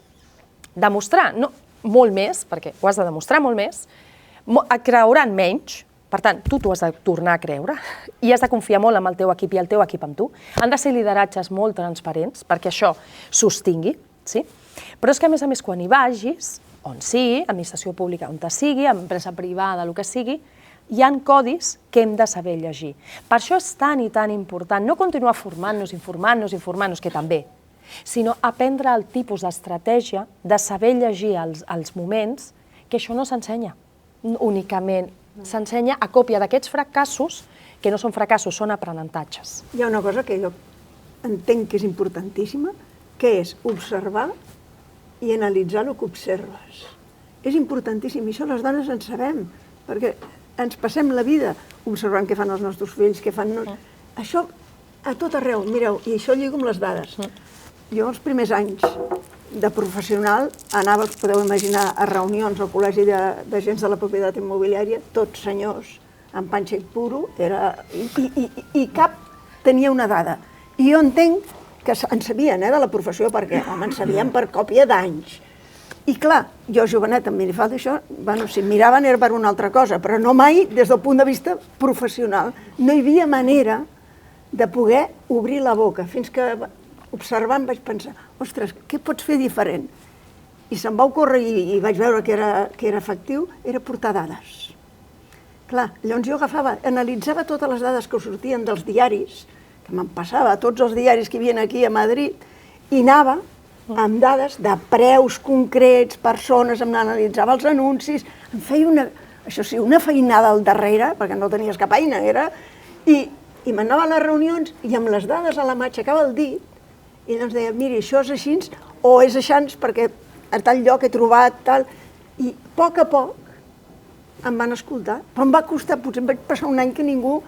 demostrar, no molt més, perquè ho has de demostrar molt més, et creuran menys, per tant, tu t'ho has de tornar a creure i has de confiar molt en el teu equip i el teu equip amb tu. Han de ser lideratges molt transparents perquè això sostingui, sí? Però és que, a més, quan hi vagis, on sigui, administració pública on sigui, empresa privada, el que sigui, hi ha codis que hem de saber llegir. Per això és tan i tan important no continuar formant-nos, informant-nos, que també, sinó aprendre el tipus d'estratègia de saber llegir els moments, que això no s'ensenya únicament. S'ensenya a còpia d'aquests fracassos, que no són fracassos, són aprenentatges. Hi ha una cosa que jo entenc que és importantíssima, que és observar i analitzar el que observes. És importantíssim, i això les dones en sabem, perquè ens passem la vida observant què fan els nostres fills, què fan... Això a tot arreu, mireu, i això lligo amb les dades. Jo els primers anys de professional anava, us podeu imaginar, a reunions al Col·legi d'Agents de la Propietat Immobiliària, tots senyors, amb panxa i puro, i cap tenia una dada. I jo entenc que en sabien, de la professió, perquè, home, en sabien per còpia d'anys. I clar, jo, jovenet, amb minifalda, això, bueno, si em miraven era per una altra cosa, però no mai des del punt de vista professional. No hi havia manera de poder obrir la boca, fins que observant vaig pensar, ostres, què pots fer diferent? I se'm va ocórrer, i vaig veure que era efectiu, era portar dades. Clar, llavors jo agafava, analitzava totes les dades que sortien dels diaris, que me'n passava a tots els diaris que hi havia aquí a Madrid, i anava amb dades de preus concrets, persones, em analitzava els anuncis, em feia una feinada al darrere, perquè no tenies cap eina, i m'anava a les reunions i amb les dades a la mà aixecava el dit i llavors deia, miri, això és així o és així perquè a tal lloc he trobat tal... I a poc em van escoltar, però em va costar, potser em vaig passar un any que ningú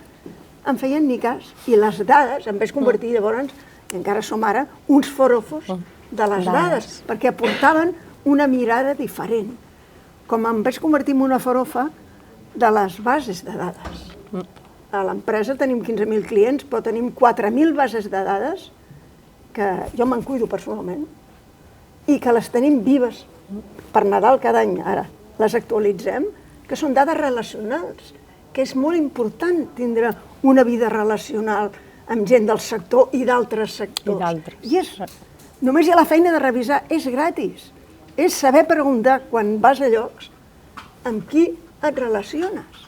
em feien ni cas. I les dades em vaig convertir llavors, i encara som ara, uns forofos de les dades, perquè aportaven una mirada diferent. Com em vaig convertir en una farofa de les bases de dades. A l'empresa tenim 15.000 clients, però tenim 4.000 bases de dades que jo me'n cuido personalment i que les tenim vives per Nadal cada any. Ara les actualitzem, que són dades relacionals, que és molt important tindre una vida relacional amb gent del sector i d'altres sectors. I només hi ha la feina de revisar, és gratis. És saber preguntar quan vas a llocs amb qui et relaciones.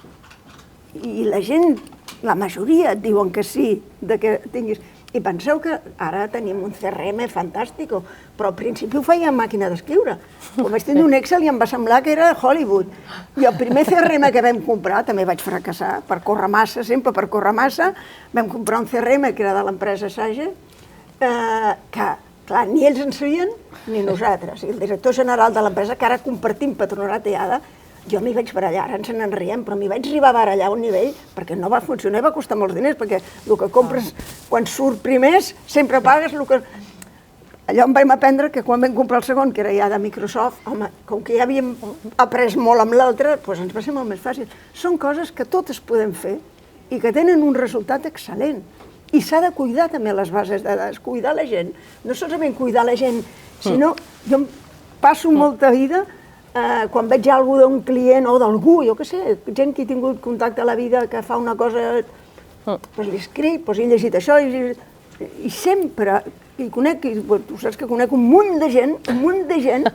I la gent, la majoria, et diuen que sí, que tinguis... I penseu que ara tenim un CRM fantàstic, però al principi ho feia amb màquina d'escriure. Com vaig tenir un Excel i em va semblar que era Hollywood. I el primer CRM que vam comprar, també vaig fracassar, per córrer massa, sempre per córrer massa, vam comprar un CRM que era de l'empresa Sage, que, clar, ni ells en sabien ni nosaltres. I el director general de l'empresa, que ara compartim patronat i ADA, jo m'hi vaig barallar, ara ens en riem, però m'hi vaig arribar a barallar a un nivell perquè no va funcionar i va costar molts diners, perquè el que compres quan surt primers sempre pagues el que... Allò em vam aprendre que quan vam comprar el segon, que era ja de Microsoft, home, com que ja havíem après molt amb l'altre, doncs ens va ser molt més fàcil. Són coses que totes podem fer i que tenen un resultat excel·lent. I s'ha de cuidar també les bases de dades, cuidar la gent. No solament cuidar la gent, sinó jo passo molta vida quan veig alguna d'un client o d'algú, jo què sé, gent que he tingut contacte a la vida que fa una cosa, doncs li escric, doncs he llegit això, i sempre, i conec, tu saps que conec un munt de gent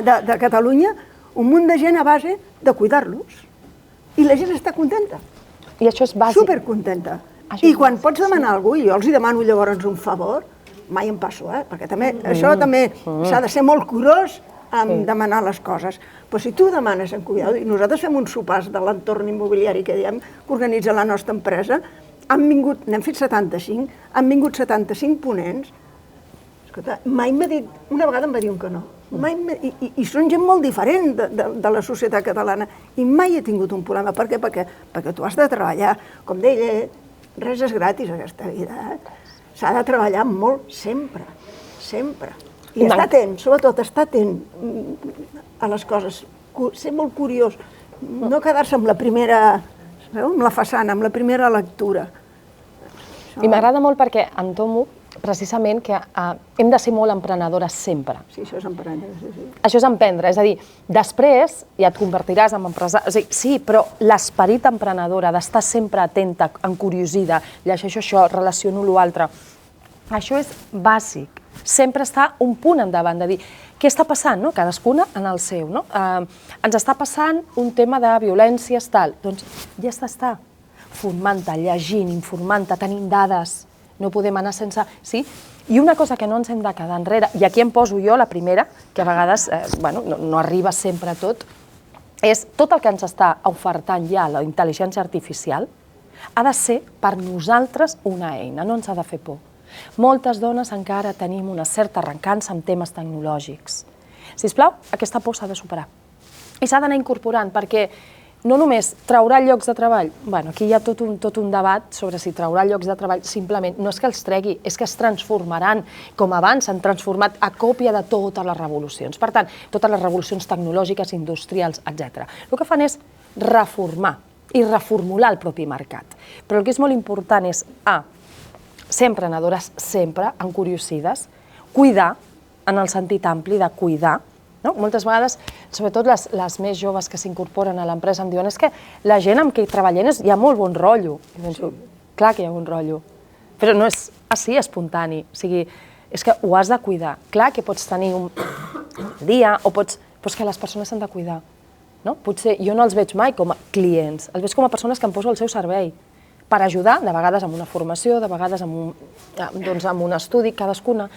de Catalunya, un munt de gent a base de cuidar-los. I la gent està contenta. I això és bàsic. Supercontenta. I quan pots demanar alguna cosa, i jo els demano llavors un favor, mai em passo, perquè també això també s'ha de ser molt curós en demanar les coses. Però si tu demanes en cuidar, i nosaltres fem uns sopars de l'entorn immobiliari que diem, que organitza la nostra empresa, n'hem fet 75, han vingut 75 ponents. Escolta, mai m'ha dit, una vegada em va dir un que no, i són gent molt diferent de la societat catalana, i mai he tingut un problema. Per què? Perquè tu has de treballar. Com deia, res és gratis a aquesta vida. S'ha de treballar molt, sempre, sempre. I estar atent, sobretot estar atent a les coses, ser molt curiós, no quedar-se amb la primera, amb la façana, amb la primera lectura. I m'agrada molt perquè entomo precisament que hem de ser molt emprenedores sempre. Sí, això és emprendre, sí. Això és emprendre, és a dir, després ja et convertiràs en empresari, o sigui, sí, però l'esperit emprenedora, d'estar sempre atenta, encuriosida, llegeixo això, relaciono l'altre, això és bàsic. Sempre està un punt endavant de dir què està passant, no? Cadascuna en el seu. No? Ens està passant un tema de violències, tal. Doncs ja està formant-te, llegint, informant-te, tenint dades. No podem anar sense... Sí? I una cosa que no ens hem de quedar enrere, i aquí em poso jo la primera, que a vegades no arriba sempre a tot, és tot el que ens està ofertant ja la intel·ligència artificial ha de ser per nosaltres una eina, no ens ha de fer por. Moltes dones encara tenim una certa arrencança amb temes tecnològics. Sisplau, aquesta por s'ha de superar. I s'ha d'anar incorporant, perquè no només traurà llocs de treball, bueno, aquí hi ha tot un debat sobre si traurà llocs de treball, simplement no és que els tregui, és que es transformaran, com abans s'han transformat a còpia de totes les revolucions. Per tant, totes les revolucions tecnològiques, industrials, etc. El que fan és reformar i reformular el propi mercat. Però el que és molt important és, ser emprenedores sempre, encuriosides, cuidar, en el sentit ampli de cuidar. Moltes vegades, sobretot les més joves que s'incorporen a l'empresa, em diuen que la gent amb qui treballem hi ha molt bon rotllo. I penso, clar que hi ha bon rotllo, però no és així espontani. O sigui, és que ho has de cuidar. Clar que pots tenir un dia, però és que les persones s'han de cuidar. Potser jo no els veig mai com a clients, els veig com a persones que em poso al seu servei per ajudar, de vegades amb una formació, de vegades amb un estudi, cadascuna,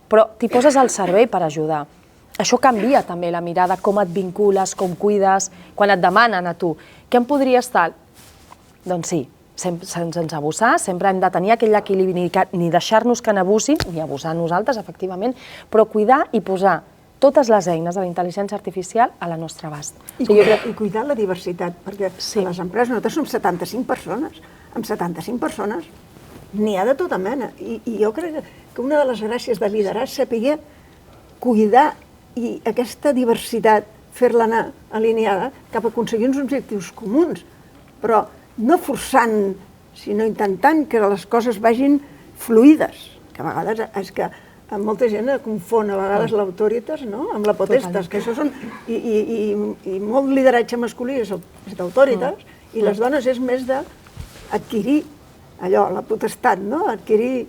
però t'hi poses al servei per ajudar. Això canvia també la mirada, com et vincules, com cuides, quan et demanen a tu. Què em podria estar? Doncs sí, sense abusar, sempre hem de tenir aquell equilibri, ni deixar-nos que n'abusin, ni abusar nosaltres, efectivament, però cuidar i posar totes les eines de la intel·ligència artificial a la nostra abast. I cuidar la diversitat, perquè a les empreses nosaltres som 75 persones. Amb 75 persones n'hi ha de tota mena. I jo crec que una de les gràcies de liderar és saber cuidar i aquesta diversitat, fer-la anar alineada cap a aconseguir uns objectius comuns, però no forçant, sinó intentant que les coses vagin fluïdes, que a vegades és que molta gent confon a vegades l'autoritas amb la potestas, que això són... I molt lideratge masculí és d'autoritas, i les dones és més d'adquirir allò, la potestat, adquirir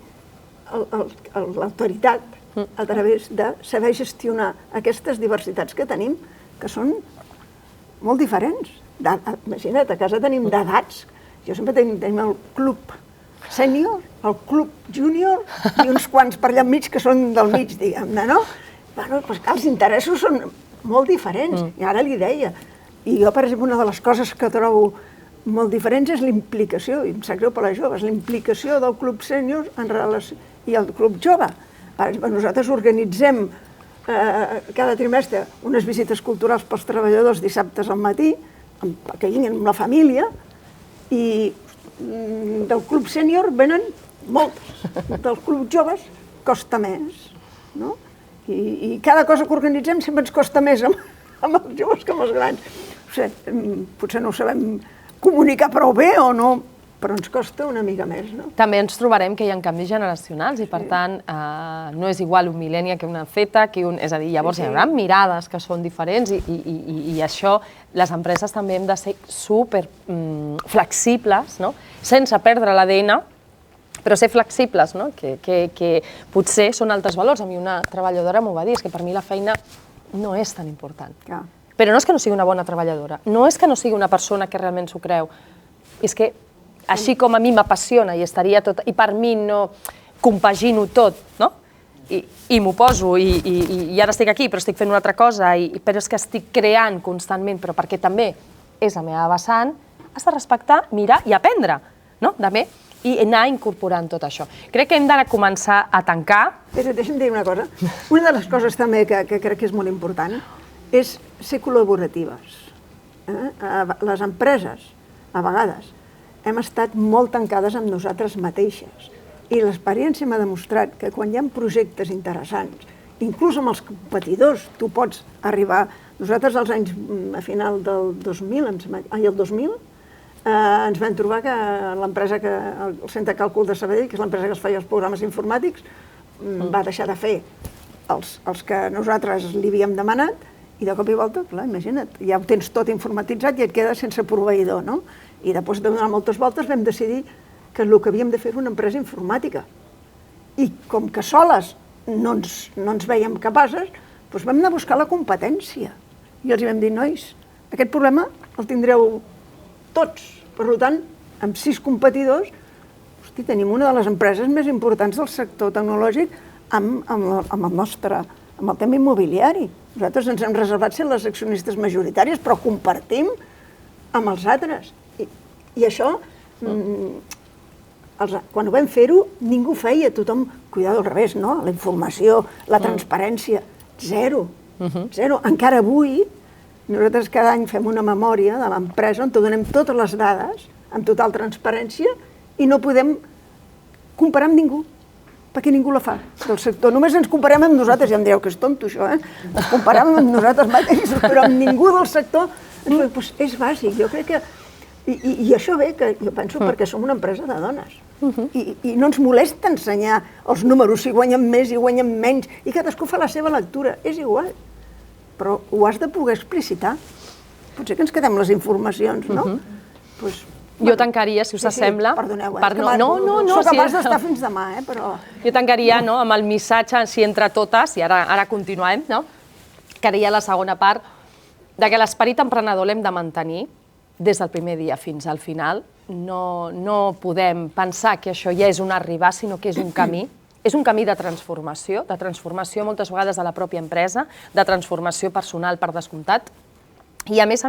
l'autoritat a través de saber gestionar aquestes diversitats que tenim, que són molt diferents. Imagina't, a casa tenim d'edats. Jo sempre tenim el club sènior, el club júnior i uns quants per allà enmig que són del mig, diguem-ne, no? Bueno, doncs els interessos són molt diferents, i ara li deia. I jo, per exemple, una de les coses que trobo molt diferents és l'implicació, i em sap greu per les joves, l'implicació del club sènior i el club jove. Per exemple, nosaltres organitzem cada trimestre unes visites culturals pels treballadors dissabtes al matí, que vinguin amb la família, i del club sènior venen moltes. Del club joves costa més. I cada cosa que organitzem sempre ens costa més amb els joves que amb els grans. Potser no ho sabem comunicar prou bé o no, però ens costa una mica més. També ens trobarem que hi ha canvis generacionals i, per tant, no és igual un millennial que una zeta, és a dir, llavors hi haurà mirades que són diferents i això, les empreses també hem de ser super flexibles, sense perdre l'ADN, però ser flexibles, que potser són altres valors. A mi una treballadora m'ho va dir, és que per mi la feina no és tan important. Però no és que no sigui una bona treballadora, no és que no sigui una persona que realment s'ho creu, és que així com a mi m'apassiona i estaria tot, i per mi no compagino tot, no? I m'ho poso, i ara estic aquí, però estic fent una altra cosa, però és que estic creant constantment, però perquè també és la meva vessant, has de respectar, mirar i aprendre, no? També, i anar incorporant tot això. Crec que hem de començar a tancar. Deixa'm dir una cosa. Una de les coses també que crec que és molt important és ser col·laboratives. Les empreses, a vegades, hem estat molt tancades amb nosaltres mateixes. I l'experiència m'ha demostrat que quan hi ha projectes interessants, inclús amb els competidors, tu pots arribar... Nosaltres a final del 2000, el 2000, ens vam trobar que l'empresa, el Centre de Càlcul de Sabadell, que és l'empresa que es feia els programes informàtics, va deixar de fer els que nosaltres li havíem demanat, i de cop i volta, clar, imagina't, ja ho tens tot informatitzat i et quedes sense proveïdor, no? I després de donar moltes voltes vam decidir que el que havíem de fer era una empresa informàtica. I com que soles no ens veiem capaces, doncs vam anar a buscar la competència. I els vam dir, nois, aquest problema el tindreu tots. Per tant, amb 6 competidors, hosti, tenim una de les empreses més importants del sector tecnològic amb el tema immobiliari. Nosaltres ens hem reservat ser les accionistes majoritàries, però compartim amb els altres. I això, quan ho vam fer-ho, ningú feia, tothom, cuidado al revés, no? La informació, la transparència, zero. Encara avui Nosaltres cada any fem una memòria de l'empresa on donem totes les dades, amb total transparència, i no podem comparar amb ningú, perquè ningú la fa del sector. Només ens comparem amb nosaltres, ja em direu que és tonto això, ens comparem amb nosaltres mateixos, però amb ningú del sector. Doncs és bàsic, jo crec que... I això ve, que jo penso, perquè som una empresa de dones. I no ens molesta ensenyar els números, si guanyen més i guanyen menys, i cadascú fa la seva lectura, és igual. Però ho has de poder explicitar. Potser que ens quedem les informacions, no? Jo tancaria, si us sembla... Perdoneu, no, sóc capaç d'estar fins demà, però... Jo tancaria amb el missatge, si entre totes, i ara continuem, que deia la segona part, de que l'esperit emprenedor l'hem de mantenir des del primer dia fins al final. No podem pensar que això ja és un arribar, sinó que és un camí. És un camí de transformació moltes vegades de la pròpia empresa, de transformació personal per descomptat, i a més,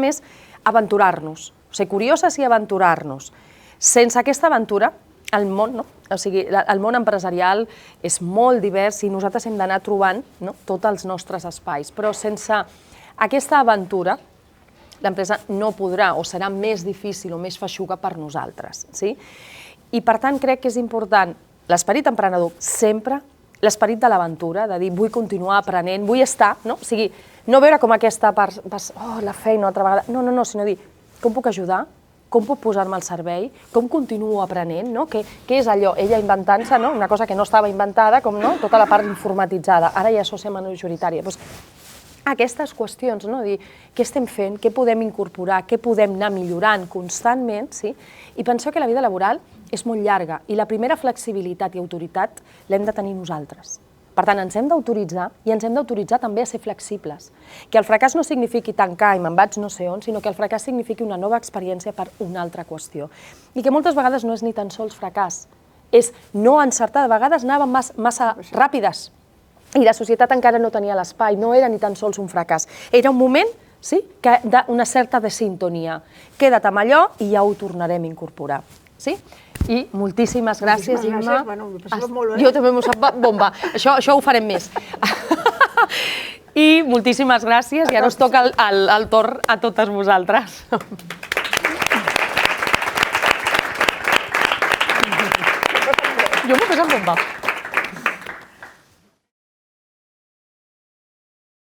aventurar-nos, ser curioses i aventurar-nos. Sense aquesta aventura, el món empresarial és molt divers i nosaltres hem d'anar trobant tots els nostres espais, però sense aquesta aventura l'empresa no podrà o serà més difícil o més feixuga per nosaltres. I per tant crec que és important l'esperit emprenedor sempre, l'esperit de l'aventura, de dir vull continuar aprenent, vull estar, o sigui, no veure com aquesta part, la feina altra vegada, no, sinó dir com puc ajudar, com puc posar-me al servei, com continuo aprenent, què és allò, ella inventant-se, una cosa que no estava inventada, com tota la part informatitzada, ara ja és majoritària. Aquestes qüestions, dir què estem fent, què podem incorporar, què podem anar millorant constantment, i penseu que la vida laboral és molt llarga i la primera flexibilitat i autoritat l'hem de tenir nosaltres. Per tant, ens hem d'autoritzar i ens hem d'autoritzar també a ser flexibles. Que el fracàs no signifiqui tancar i me'n vaig no sé on, sinó que el fracàs signifiqui una nova experiència per una altra qüestió. I que moltes vegades no és ni tan sols fracàs, és no encertar, de vegades anàvem massa ràpides i la societat encara no tenia l'espai, no era ni tan sols un fracàs. Era un moment d'una certa desintonia. Queda't amb allò i ja ho tornarem a incorporar. I moltíssimes gràcies, Imma. Jo també m'ho sap bomba. Això ho farem més. I moltíssimes gràcies. I ara us toca el torn a totes vosaltres. Jo m'ho fes amb bomba.